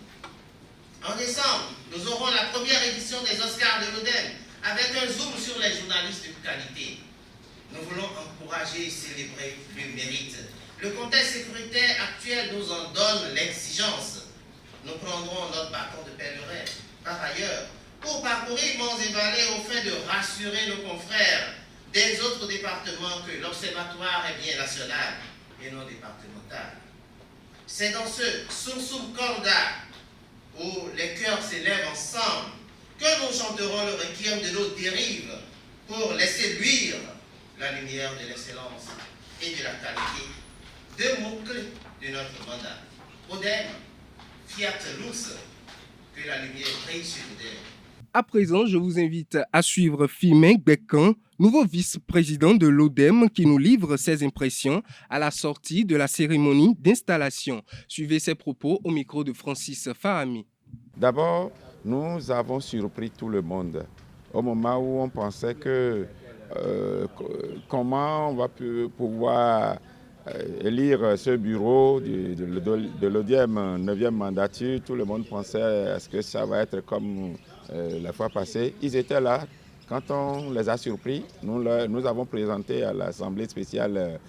En décembre, nous aurons la première édition des Oscars de l'ODEM avec un zoom sur les journalistes de qualité. Nous voulons encourager et célébrer le mérite. Le contexte sécuritaire actuel nous en donne l'exigence. Nous prendrons notre bâton de pèlerin, par ailleurs, pour parcourir monts et vallées au fin de rassurer nos confrères des autres départements que l'Observatoire est bien national et non départemental. C'est dans ce Sursum Corda où les cœurs s'élèvent ensemble que nous chanterons le requiem de nos dérives pour laisser luire la lumière de l'excellence et de la qualité, deux mots-clés de notre mandat. ODEM, Fiat Lux, que la lumière brille sur ODEM. À présent, je vous invite à suivre Firmin Gbekkan, nouveau vice-président de l'ODEM, qui nous livre ses impressions à la sortie de la cérémonie d'installation. Suivez ses propos au micro de Francis Fahami. D'abord, nous avons surpris tout le monde au moment où on pensait que comment on va pouvoir élire ce bureau de l'ODEM 9e mandature. Tout le monde pensait est-ce que ça va être comme la fois passée. Ils étaient là. Quand on les a surpris, nous avons présenté à l'Assemblée spéciale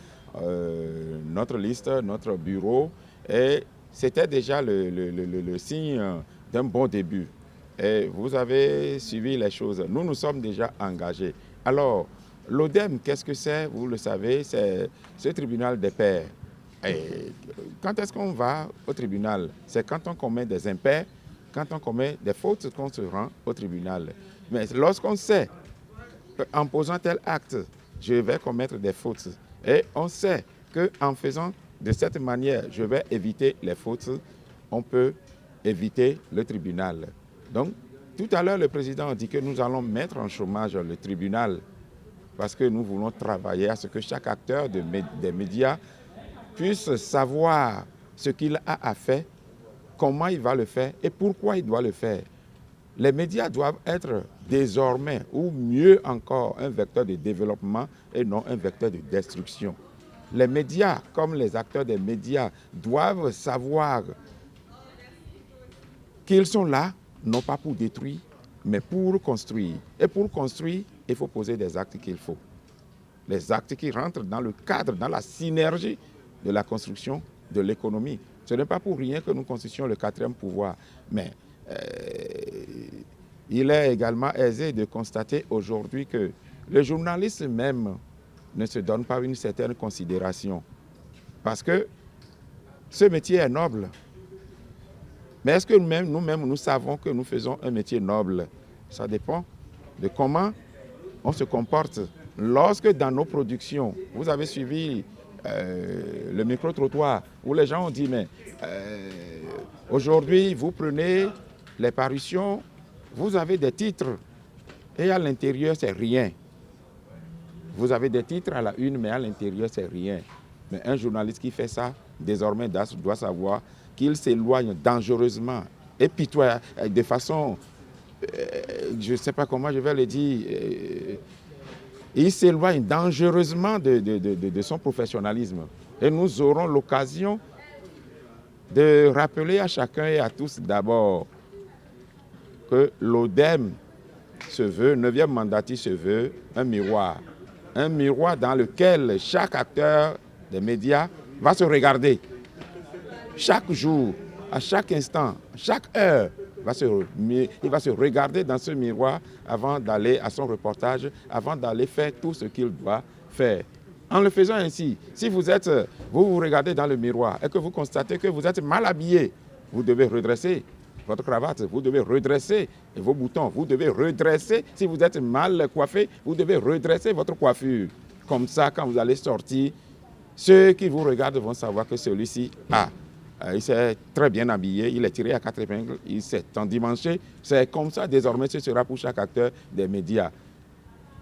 notre liste, notre bureau, et c'était déjà le signe d'un bon début. Et vous avez suivi les choses. Nous nous sommes déjà engagés. Alors, l'ODEM, qu'est-ce que c'est? Vous le savez, c'est ce tribunal des pairs. Et quand est-ce qu'on va au tribunal? C'est quand on commet des impairs, quand on commet des fautes qu'on se rend au tribunal. Mais lorsqu'on sait qu'en posant tel acte, je vais commettre des fautes, et on sait qu'en faisant de cette manière, je vais éviter les fautes, on peut éviter le tribunal. Donc, tout à l'heure, le président a dit que nous allons mettre en chômage le tribunal parce que nous voulons travailler à ce que chaque acteur des médias puisse savoir ce qu'il a à faire, comment il va le faire et pourquoi il doit le faire. Les médias doivent être désormais, ou mieux encore, un vecteur de développement et non un vecteur de destruction. Les médias, comme les acteurs des médias, doivent savoir qu'ils sont là, non pas pour détruire, mais pour construire. Et pour construire, il faut poser des actes qu'il faut. Les actes qui rentrent dans le cadre, dans la synergie de la construction de l'économie. Ce n'est pas pour rien que nous constituons le 4e pouvoir. Mais il est également aisé de constater aujourd'hui que le journaliste même ne se donne pas une certaine considération. Parce que ce métier est noble. Mais est-ce que nous-mêmes, nous savons que nous faisons un métier noble? Ça dépend de comment on se comporte. Lorsque dans nos productions, vous avez suivi le micro-trottoir, où les gens ont dit, mais aujourd'hui, vous prenez les parutions, vous avez des titres, et à l'intérieur, c'est rien. Vous avez des titres à la une, mais à l'intérieur, c'est rien. Mais un journaliste qui fait ça, désormais, doit savoir qu'il s'éloigne dangereusement et pitoyable, de façon, je ne sais pas comment je vais le dire, il s'éloigne dangereusement de son professionnalisme. Et nous aurons l'occasion de rappeler à chacun et à tous d'abord que l'ODEM se veut, 9e mandature se veut un miroir dans lequel chaque acteur des médias va se regarder. Chaque jour, à chaque instant, chaque heure, il va se regarder dans ce miroir avant d'aller à son reportage, avant d'aller faire tout ce qu'il doit faire. En le faisant ainsi, si vous vous regardez dans le miroir et que vous constatez que vous êtes mal habillé, vous devez redresser votre cravate, vous devez redresser vos boutons, vous devez redresser, si vous êtes mal coiffé, vous devez redresser votre coiffure. Comme ça, quand vous allez sortir, ceux qui vous regardent vont savoir que celui-ci il s'est très bien habillé, il est tiré à 4 épingles, il s'est endimanché. C'est comme ça, désormais, ce sera pour chaque acteur des médias.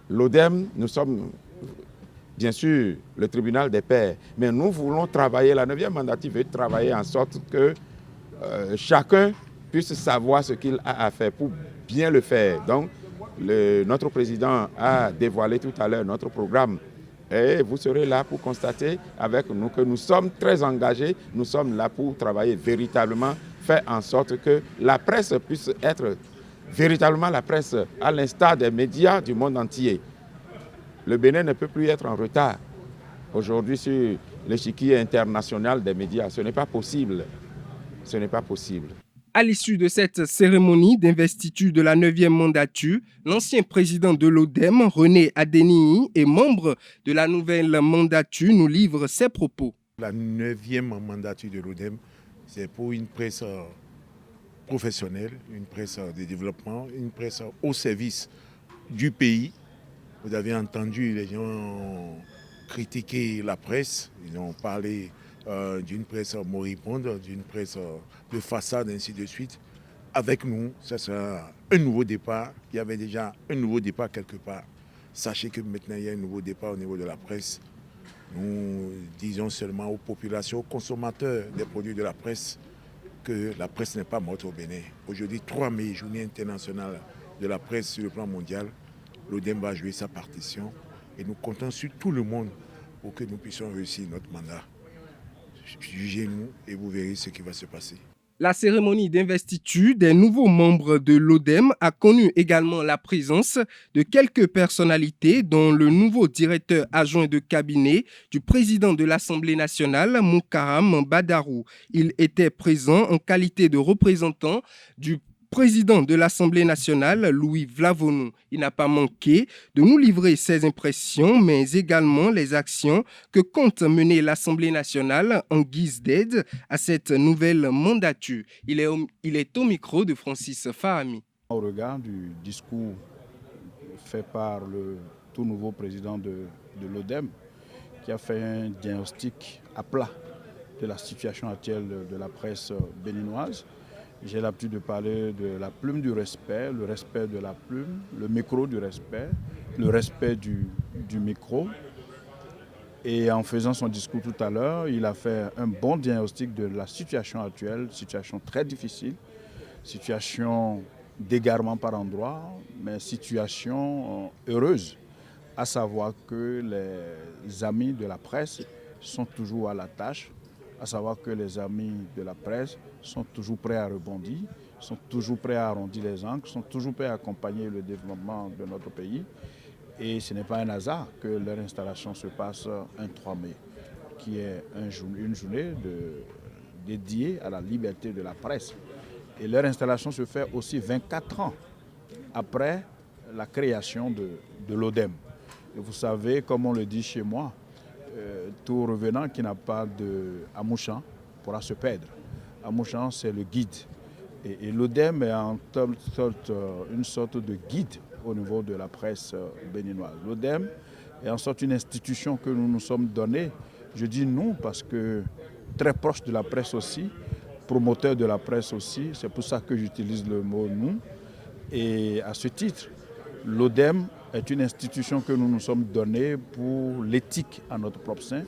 L'ODEM, nous sommes, bien sûr, le tribunal des pairs, mais nous voulons travailler, la 9e mandature veut travailler en sorte que chacun puisse savoir ce qu'il a à faire pour bien le faire. Donc, notre président a dévoilé tout à l'heure notre programme Et vous serez là pour constater avec nous que nous sommes très engagés, nous sommes là pour travailler véritablement, faire en sorte que la presse puisse être véritablement la presse à l'instar des médias du monde entier. Le Bénin ne peut plus être en retard aujourd'hui sur l'échiquier international des médias. Ce n'est pas possible. Ce n'est pas possible. À l'issue de cette cérémonie d'investiture de la 9e mandature, l'ancien président de l'ODEM, René Adeniyi, et membre de la nouvelle mandature, nous livre ses propos. La 9e mandature de l'ODEM, c'est pour une presse professionnelle, une presse de développement, une presse au service du pays. Vous avez entendu, les gens critiquer la presse, ils ont parlé d'une presse moribonde, d'une presse de façade, ainsi de suite. Avec nous, ça sera un nouveau départ. Il y avait déjà un nouveau départ quelque part. Sachez que maintenant, il y a un nouveau départ au niveau de la presse. Nous disons seulement aux populations, aux consommateurs des produits de la presse, que la presse n'est pas morte au Bénin. Aujourd'hui, 3 mai, journée internationale de la presse sur le plan mondial, l'ODEM va jouer sa partition et nous comptons sur tout le monde pour que nous puissions réussir notre mandat. Jugez-nous et vous verrez ce qui va se passer. La cérémonie d'investiture des nouveaux membres de l'ODEM a connu également la présence de quelques personnalités, dont le nouveau directeur adjoint de cabinet du président de l'Assemblée nationale, Moukaram Badarou. Il était présent en qualité de représentant du président de l'Assemblée nationale, Louis Vlavonou. Il n'a pas manqué de nous livrer ses impressions, mais également les actions que compte mener l'Assemblée nationale en guise d'aide à cette nouvelle mandature. Il est au micro de Francis Fahami. Au regard du discours fait par le tout nouveau président de l'ODEM, qui a fait un diagnostic à plat de la situation actuelle de la presse béninoise, j'ai l'habitude de parler de la plume du respect, le respect de la plume, le micro du respect, le respect du micro. Et en faisant son discours tout à l'heure, il a fait un bon diagnostic de la situation actuelle, situation très difficile, situation d'égarement par endroits, mais situation heureuse, à savoir que les amis de la presse sont toujours à la tâche, à savoir que les amis de la presse sont toujours prêts à rebondir, sont toujours prêts à arrondir les angles, sont toujours prêts à accompagner le développement de notre pays. Et ce n'est pas un hasard que leur installation se passe un 3 mai, qui est une journée dédiée à la liberté de la presse. Et leur installation se fait aussi 24 ans après la création de l'ODEM. Et vous savez, comme on le dit chez moi, tout revenant qui n'a pas de Amouchan pourra se perdre. Amouchan, c'est le guide. Et l'ODEM est une sorte de guide au niveau de la presse béninoise. L'ODEM est en sorte une institution que nous nous sommes donnée. Je dis nous parce que très proche de la presse aussi, promoteur de la presse aussi, c'est pour ça que j'utilise le mot nous. Et à ce titre, l'ODEM est une institution que nous nous sommes donnés pour l'éthique en notre propre sein,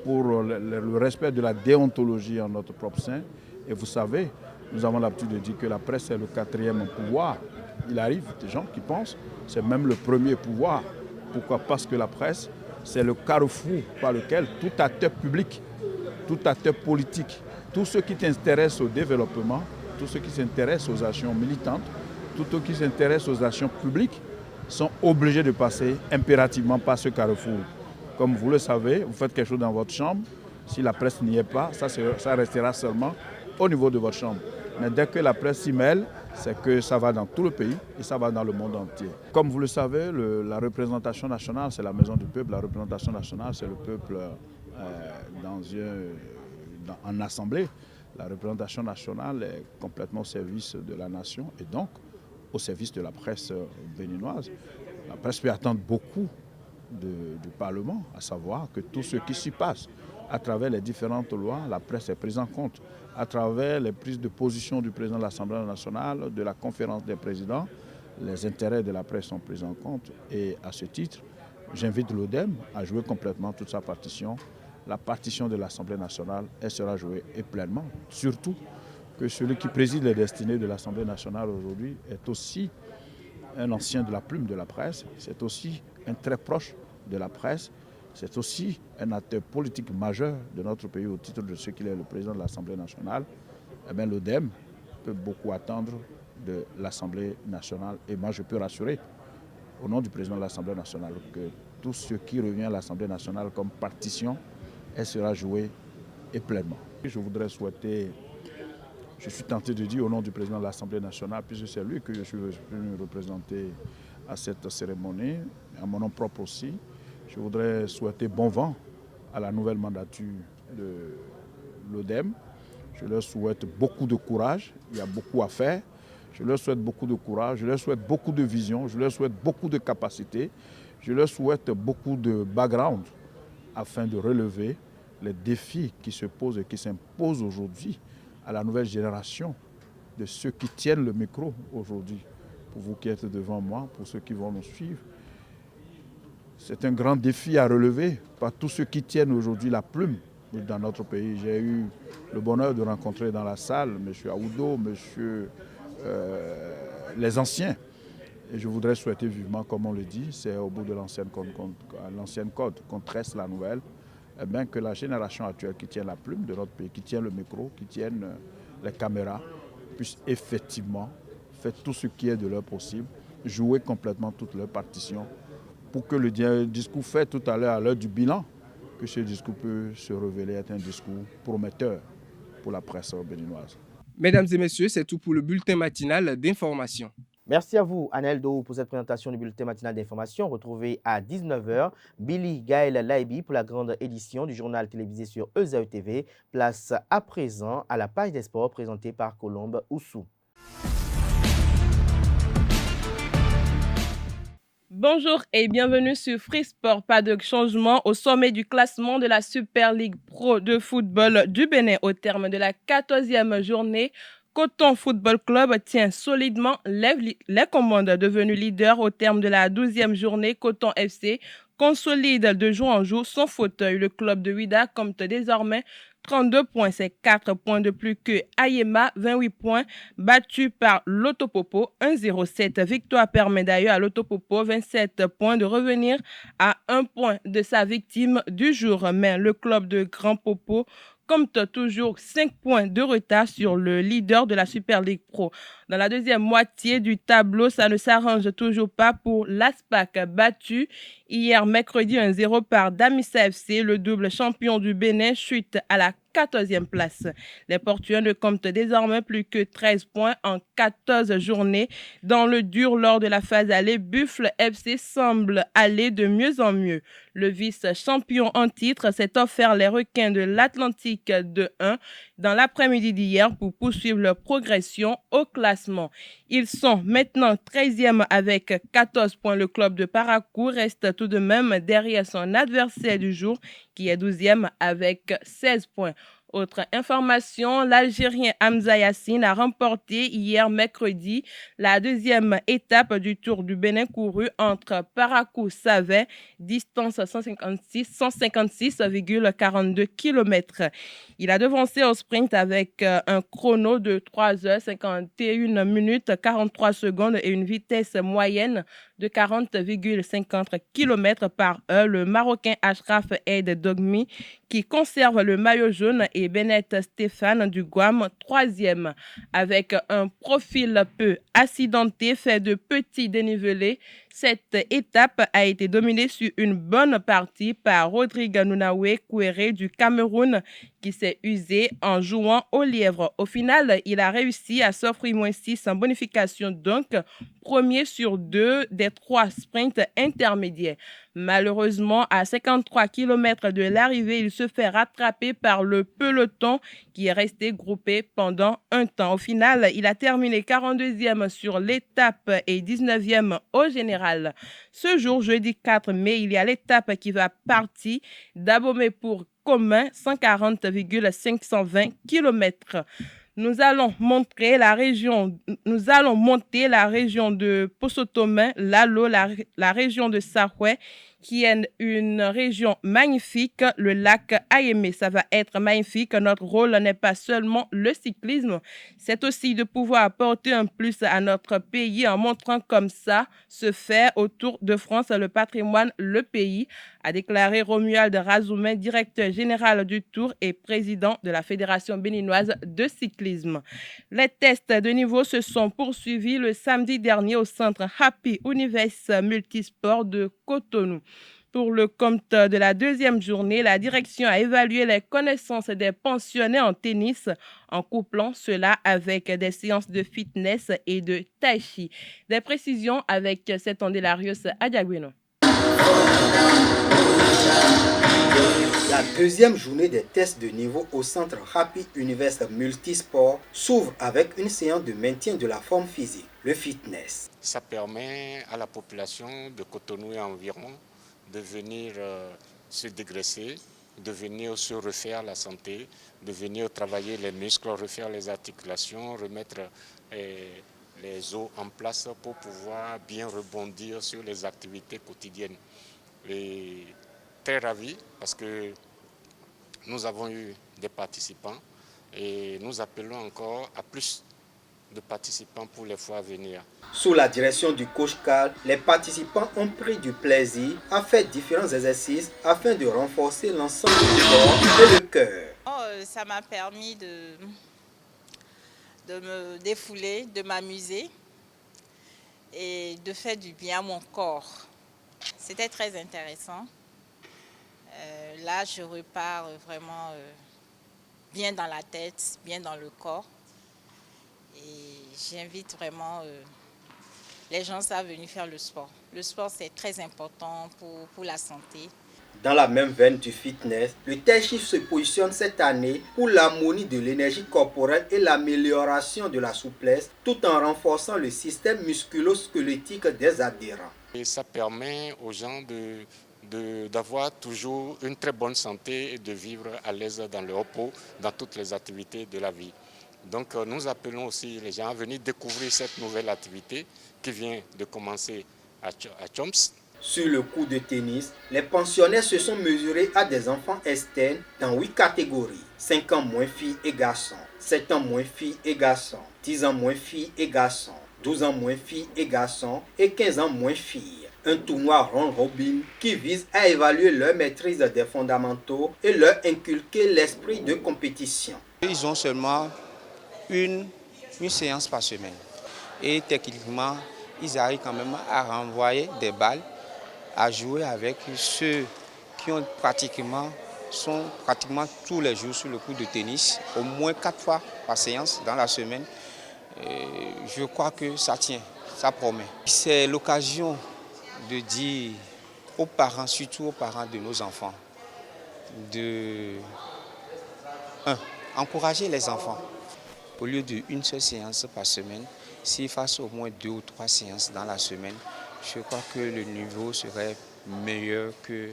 pour le respect de la déontologie en notre propre sein. Et vous savez, nous avons l'habitude de dire que la presse est le 4e pouvoir. Il arrive des gens qui pensent que c'est même le premier pouvoir. Pourquoi? Parce que la presse, c'est le carrefour par lequel tout acteur public, tout acteur politique, tous ceux qui s'intéressent au développement, tous ceux qui s'intéressent aux actions militantes, tous ceux qui s'intéressent aux actions publiques, sont obligés de passer impérativement par ce carrefour. Comme vous le savez, vous faites quelque chose dans votre chambre, si la presse n'y est pas, ça restera seulement au niveau de votre chambre. Mais dès que la presse s'y mêle, c'est que ça va dans tout le pays et ça va dans le monde entier. Comme vous le savez, la représentation nationale, c'est la maison du peuple. La représentation nationale, c'est le peuple en assemblée. La représentation nationale est complètement au service de la nation et donc au service de la presse béninoise. La presse peut attendre beaucoup du Parlement, à savoir que tout ce qui s'y passe à travers les différentes lois, la presse est prise en compte. À travers les prises de position du président de l'Assemblée nationale, de la conférence des présidents, les intérêts de la presse sont pris en compte. Et à ce titre, j'invite l'ODEM à jouer complètement toute sa partition. La partition de l'Assemblée nationale, elle sera jouée et pleinement. Surtout que celui qui préside les destinées de l'Assemblée nationale aujourd'hui est aussi un ancien de la plume de la presse, c'est aussi un très proche de la presse C'est aussi un acteur politique majeur de notre pays au titre de ce qu'il est le président de l'Assemblée nationale. Eh bien, l'ODEM peut beaucoup attendre de l'Assemblée nationale. Et moi, je peux rassurer au nom du président de l'Assemblée nationale que tout ce qui revient à l'Assemblée nationale comme partition, elle sera jouée et pleinement. Je voudrais souhaiter, je suis tenté de dire au nom du président de l'Assemblée nationale, puisque c'est lui que je suis venu représenter à cette cérémonie, à mon nom propre aussi, je voudrais souhaiter bon vent à la nouvelle mandature de l'ODEM. Je leur souhaite beaucoup de courage, il y a beaucoup à faire. Je leur souhaite beaucoup de courage, je leur souhaite beaucoup de vision, je leur souhaite beaucoup de capacité, je leur souhaite beaucoup de background afin de relever les défis qui se posent et qui s'imposent aujourd'hui à la nouvelle génération de ceux qui tiennent le micro aujourd'hui. Pour vous qui êtes devant moi, pour ceux qui vont nous suivre, c'est un grand défi à relever par tous ceux qui tiennent aujourd'hui la plume dans notre pays. J'ai eu le bonheur de rencontrer dans la salle M. Aoudo, les anciens. Et je voudrais souhaiter vivement, comme on le dit, c'est au bout de l'ancienne code qu'on tresse la nouvelle, eh bien, que la génération actuelle qui tient la plume de notre pays, qui tient le micro, qui tienne les caméras, puisse effectivement faire tout ce qui est de leur possible, jouer complètement toutes leurs partitions, pour que le discours fait tout à l'heure, à l'heure du bilan, que ce discours peut se révéler être un discours prometteur pour la presse béninoise. Mesdames et messieurs, c'est tout pour le bulletin matinal d'information. Merci à vous, Anel Do, pour cette présentation du bulletin matinal d'information. Retrouvez à 19h Billy Gaël Laibi pour la grande édition du journal télévisé sur EZAE TV. Place à présent à la page des sports présentée par Colombe Oussou. Bonjour et bienvenue sur Free Sport. Pas de changement au sommet du classement de la Super League Pro de football du Bénin au terme de la 14e journée. Coton Football Club tient solidement les commandes. Devenu leader au terme de la 12e journée, Coton FC consolide de jour en jour son fauteuil. Le club de Ouida compte désormais 32 points, c'est 4 points de plus que Ayema, 28 points, battu par l'Autopopo, 1-0-7. Victoire permet d'ailleurs à l'Autopopo, 27 points, de revenir à 1 point de sa victime du jour. Mais le club de Grand Popo compte toujours 5 points de retard sur le leader de la Super League Pro. Dans la deuxième moitié du tableau, ça ne s'arrange toujours pas pour l'ASPAC, battu hier mercredi 1-0 par Damissa FC. Le double champion du Bénin chute à la 14e place. Les Portuaires ne comptent désormais plus que 13 points en 14 journées. Dans le dur lors de la phase aller, Buffle FC semble aller de mieux en mieux. Le vice-champion en titre s'est offert les requins de l'Atlantique de 1 dans l'après-midi d'hier pour poursuivre leur progression au classement. Ils sont maintenant 13e avec 14 points. Le club de Parakou reste tout de même derrière son adversaire du jour qui est 12e avec 16 points. Autre information, l'Algérien Hamza Yassine a remporté hier mercredi la deuxième étape du Tour du Bénin couru entre Parakou-Savet, distance 156,42 km. Il a devancé au sprint avec un chrono de 3h51 minutes 43 secondes et une vitesse moyenne de 40,50 km par heure. Le Marocain Ashraf Eid Dogmi, qui conserve le maillot jaune, et Bennett Stéphane du Guam, 3e. Avec un profil peu accidenté, fait de petits dénivelés, cette étape a été dominée sur une bonne partie par Rodrigue Nounaoué Kouéré du Cameroun, qui s'est usé en jouant au lièvre. Au final, il a réussi à s'offrir -6 en bonification, donc premier sur 2 des 3 sprints intermédiaires. Malheureusement, à 53 km de l'arrivée, il se fait rattraper par le peloton qui est resté groupé pendant un temps. Au final, il a terminé 42e sur l'étape et 19e au général. Ce jour, jeudi 4 mai, il y a l'étape qui va partir d'Abomey pour Commun, 140,520 km. Nous allons monter la région de Posotomain, Lalo, la région de Sahoué, qui est une région magnifique, le lac Ayemé. Ça va être magnifique. Notre rôle n'est pas seulement le cyclisme, c'est aussi de pouvoir apporter un plus à notre pays en montrant comme ça se fait autour de France le patrimoine, le pays, a déclaré Romuald Razoumen, directeur général du Tour et président de la Fédération béninoise de cyclisme. Les tests de niveau se sont poursuivis le samedi dernier au centre Happy Universe Multisport de Cotonou. Pour le compte de la deuxième journée, la direction a évalué les connaissances des pensionnés en tennis en couplant cela avec des séances de fitness et de tai chi. Des précisions avec Setondélarius Adiagueno. La deuxième journée des tests de niveau au centre Happy Universe Multisport s'ouvre avec une séance de maintien de la forme physique, le fitness. Ça permet à la population de Cotonou et environ de venir se dégraisser, de venir se refaire la santé, de venir travailler les muscles, refaire les articulations, remettre les os en place pour pouvoir bien rebondir sur les activités quotidiennes. Et très ravi parce que nous avons eu des participants et nous appelons encore à plus de participants pour les fois à venir. Sous la direction du coach Carl, les participants ont pris du plaisir à faire différents exercices afin de renforcer l'ensemble du corps et le cœur. Ça m'a permis de me défouler, de m'amuser et de faire du bien à mon corps. C'était très intéressant. Là, je repars vraiment bien dans la tête, bien dans le corps. Et j'invite vraiment les gens à venir faire le sport. Le sport, c'est très important pour la santé. Dans la même veine du fitness, le tai chi se positionne cette année pour l'harmonie de l'énergie corporelle et l'amélioration de la souplesse, tout en renforçant le système musculo-squelettique des adhérents. Et ça permet aux gens d'avoir toujours une très bonne santé et de vivre à l'aise dans le repos, dans toutes les activités de la vie. Donc nous appelons aussi les gens à venir découvrir cette nouvelle activité qui vient de commencer à Chomps. Sur le court de tennis, les pensionnaires se sont mesurés à des enfants externes dans 8 catégories. 5 ans moins filles et garçons, 7 ans moins filles et garçons, 10 ans moins filles et garçons, 12 ans moins filles et garçons et 15 ans moins filles. Un tournoi round-robin qui vise à évaluer leur maîtrise des fondamentaux et leur inculquer l'esprit de compétition. Ils ont seulement une séance par semaine. Et techniquement, ils arrivent quand même à renvoyer des balles, à jouer avec ceux qui sont pratiquement tous les jours sur le court de tennis, au moins 4 fois par séance dans la semaine. Je crois que ça tient, ça promet. C'est l'occasion de dire aux parents, surtout aux parents de nos enfants, encourager les enfants. Au lieu d'une seule séance par semaine, s'ils fassent au moins 2 ou 3 séances dans la semaine, je crois que le niveau serait meilleur que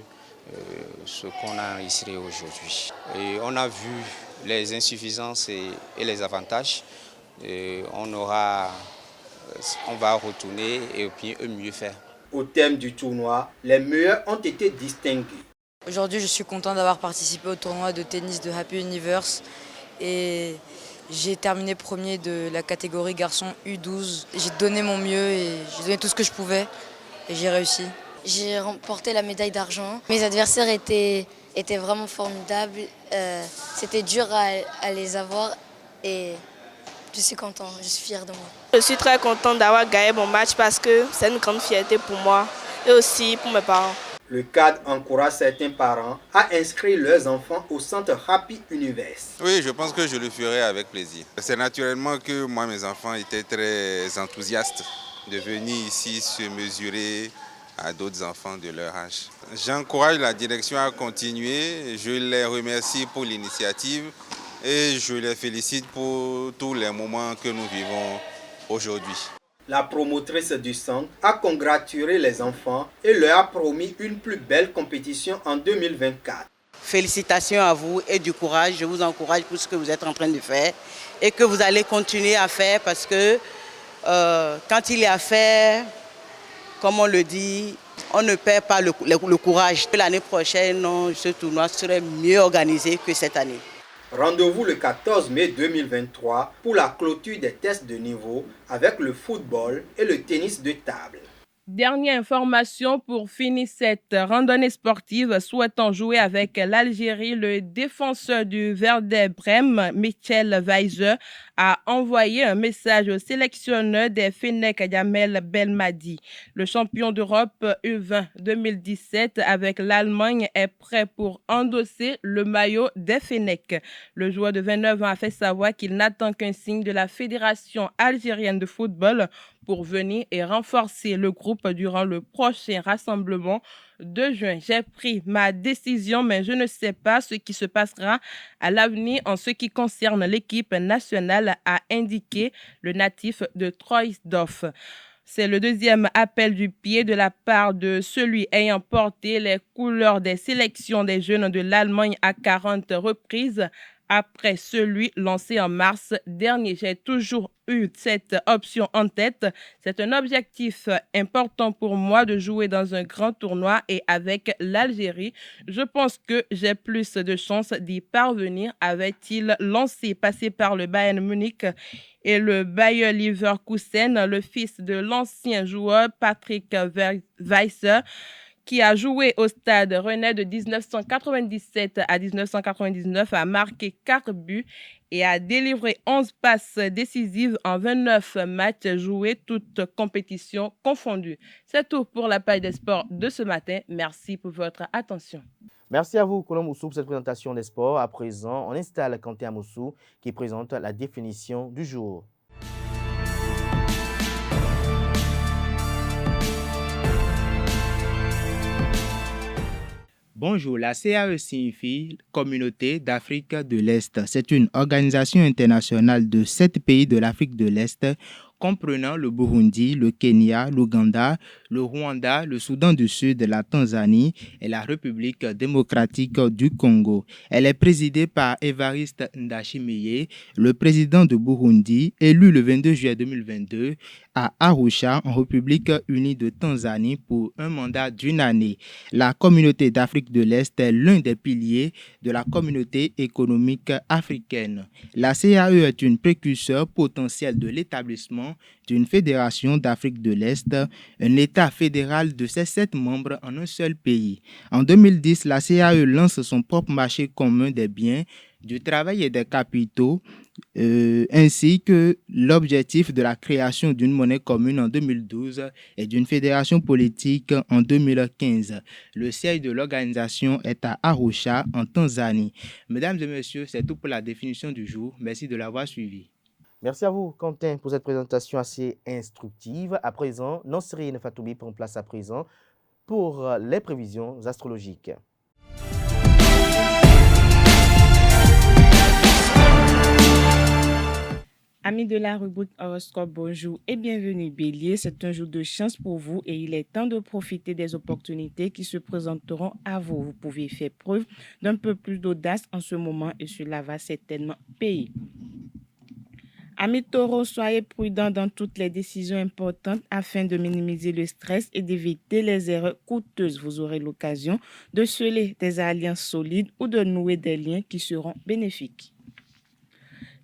ce qu'on a enregistré aujourd'hui. Et on a vu les insuffisances et les avantages. On va retourner et puis mieux faire. Au thème du tournoi, les meilleurs ont été distingués. Aujourd'hui, je suis content d'avoir participé au tournoi de tennis de Happy Universe et j'ai terminé premier de la catégorie garçon U12. J'ai donné mon mieux et j'ai donné tout ce que je pouvais et j'ai réussi. J'ai remporté la médaille d'argent. Mes adversaires étaient vraiment formidables. C'était dur à les avoir et je suis content, je suis fière de moi. Je suis très contente d'avoir gagné mon match parce que c'est une grande fierté pour moi et aussi pour mes parents. Le cadre encourage certains parents à inscrire leurs enfants au centre Happy Universe. Oui, je pense que je le ferai avec plaisir. C'est naturellement que moi, mes enfants étaient très enthousiastes de venir ici se mesurer à d'autres enfants de leur âge. J'encourage la direction à continuer. Je les remercie pour l'initiative et je les félicite pour tous les moments que nous vivons aujourd'hui. La promotrice du centre a congratulé les enfants et leur a promis une plus belle compétition en 2024. Félicitations à vous et du courage. Je vous encourage pour ce que vous êtes en train de faire et que vous allez continuer à faire parce que quand il est à faire, comme on le dit, on ne perd pas le courage. L'année prochaine, ce tournoi serait mieux organisé que cette année. Rendez-vous le 14 mai 2023 pour la clôture des tests de niveau avec le football et le tennis de table. Dernière information pour finir cette randonnée sportive. Souhaitant jouer avec l'Algérie, le défenseur du Werder Brême, Michel Weiser, a envoyé un message au sélectionneur des Fennecs, Yamel Belmadi. Le champion d'Europe U20 2017 avec l'Allemagne est prêt pour endosser le maillot des Fennecs. Le joueur de 29 ans a fait savoir qu'il n'attend qu'un signe de la Fédération algérienne de football pour venir et renforcer le groupe durant le prochain rassemblement de juin. J'ai pris ma décision, mais je ne sais pas ce qui se passera à l'avenir en ce qui concerne l'équipe nationale, a indiqué le natif de Troisdorf. C'est le deuxième appel du pied de la part de celui ayant porté les couleurs des sélections des jeunes de l'Allemagne à 40 reprises. Après celui lancé en mars dernier, j'ai toujours eu cette option en tête. C'est un objectif important pour moi de jouer dans un grand tournoi et avec l'Algérie. Je pense que j'ai plus de chances d'y parvenir, avait-il lancé, passé par le Bayern Munich et le Bayer Leverkusen, le fils de l'ancien joueur Patrick Weiser, qui a joué au Stade Rennais de 1997 à 1999, a marqué 4 buts et a délivré 11 passes décisives en 29 matchs joués, toutes compétitions confondues. C'est tout pour la page des sports de ce matin. Merci pour votre attention. Merci à vous, Colombe Moussou, pour cette présentation des sports. À présent, on installe Quentin Moussou qui présente la définition du jour. Bonjour, la CAE signifie Communauté d'Afrique de l'Est. C'est une organisation internationale de 7 pays de l'Afrique de l'Est, comprenant le Burundi, le Kenya, l'Ouganda, le Rwanda, le Soudan du Sud, la Tanzanie et la République démocratique du Congo. Elle est présidée par Évariste Ndayishimiye, le président de Burundi, élu le 22 juillet 2022 à Arusha, en République unie de Tanzanie, pour un mandat d'1 année. La Communauté d'Afrique de l'Est est l'un des piliers de la communauté économique africaine. La CAE est une précurseur potentielle de l'établissement d'une fédération d'Afrique de l'Est, un État fédéral de ses 7 membres en un seul pays. En 2010, la CAE lance son propre marché commun des biens, du travail et des capitaux, ainsi que l'objectif de la création d'une monnaie commune en 2012 et d'une fédération politique en 2015. Le siège de l'organisation est à Arusha, en Tanzanie. Mesdames et messieurs, c'est tout pour la définition du jour. Merci de l'avoir suivi. Merci à vous, Quentin, pour cette présentation assez instructive. À présent, Nonsrine Fatoubi prend place à présent pour les prévisions astrologiques. Amis de la rubrique horoscope, bonjour et bienvenue Bélier. C'est un jour de chance pour vous et il est temps de profiter des opportunités qui se présenteront à vous. Vous pouvez faire preuve d'un peu plus d'audace en ce moment et cela va certainement payer. Amis Taureau, soyez prudents dans toutes les décisions importantes afin de minimiser le stress et d'éviter les erreurs coûteuses. Vous aurez l'occasion de sceller des alliances solides ou de nouer des liens qui seront bénéfiques.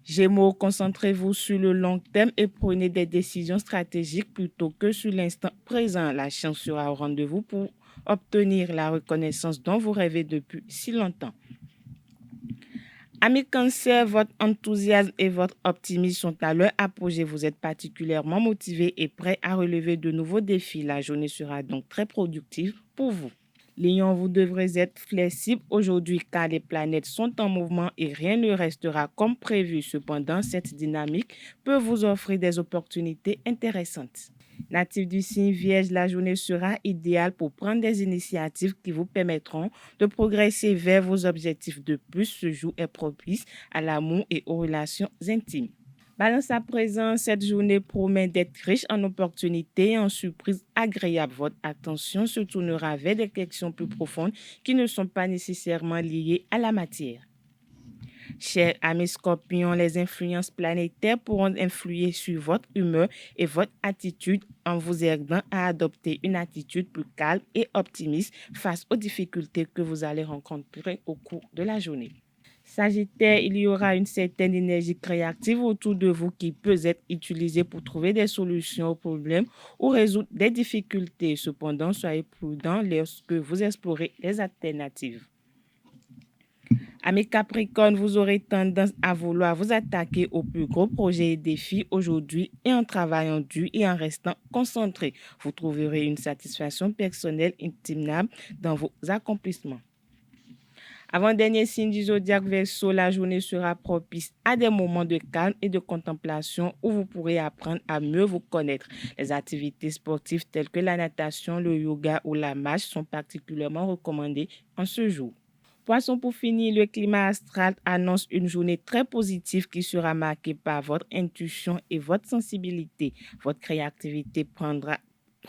Gémeaux, concentrez-vous sur le long terme et prenez des décisions stratégiques plutôt que sur l'instant présent. La chance sera au rendez-vous pour obtenir la reconnaissance dont vous rêvez depuis si longtemps. Amis Cancer, votre enthousiasme et votre optimisme sont à leur apogée. Vous êtes particulièrement motivé et prêt à relever de nouveaux défis. La journée sera donc très productive pour vous. Lion, vous devrez être flexible aujourd'hui car les planètes sont en mouvement et rien ne restera comme prévu. Cependant, cette dynamique peut vous offrir des opportunités intéressantes. Natif du signe Vierge, la journée sera idéale pour prendre des initiatives qui vous permettront de progresser vers vos objectifs. De plus, ce jour est propice à l'amour et aux relations intimes. Balance à présent, cette journée promet d'être riche en opportunités et en surprises agréables. Votre attention se tournera vers des questions plus profondes qui ne sont pas nécessairement liées à la matière. Chers amis Scorpions, les influences planétaires pourront influer sur votre humeur et votre attitude en vous aidant à adopter une attitude plus calme et optimiste face aux difficultés que vous allez rencontrer au cours de la journée. Sagittaire, il y aura une certaine énergie créative autour de vous qui peut être utilisée pour trouver des solutions aux problèmes ou résoudre des difficultés. Cependant, soyez prudent lorsque vous explorez les alternatives. Amis Capricorne, vous aurez tendance à vouloir vous attaquer aux plus gros projets et défis aujourd'hui et en travaillant dur et en restant concentré. Vous trouverez une satisfaction personnelle indéniable dans vos accomplissements. Avant-dernier signe du zodiaque Verseau, la journée sera propice à des moments de calme et de contemplation où vous pourrez apprendre à mieux vous connaître. Les activités sportives telles que la natation, le yoga ou la marche sont particulièrement recommandées en ce jour. Poisson, pour finir, le climat astral annonce une journée très positive qui sera marquée par votre intuition et votre sensibilité. Votre créativité prendra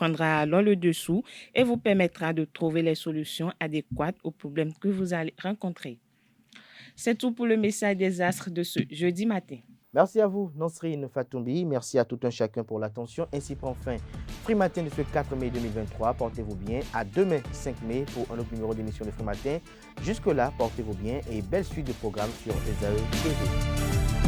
alors le dessous et vous permettra de trouver les solutions adéquates aux problèmes que vous allez rencontrer. C'est tout pour le message des astres de ce jeudi matin. Merci à vous, Nosrine Fatoumbi. Merci à tout un chacun pour l'attention. Ainsi prend fin Free Matin de ce 4 mai 2023. Portez-vous bien. À demain, 5 mai, pour un autre numéro d'émission de Free Matin. Jusque-là, portez-vous bien et belle suite de programmes sur SAE TV.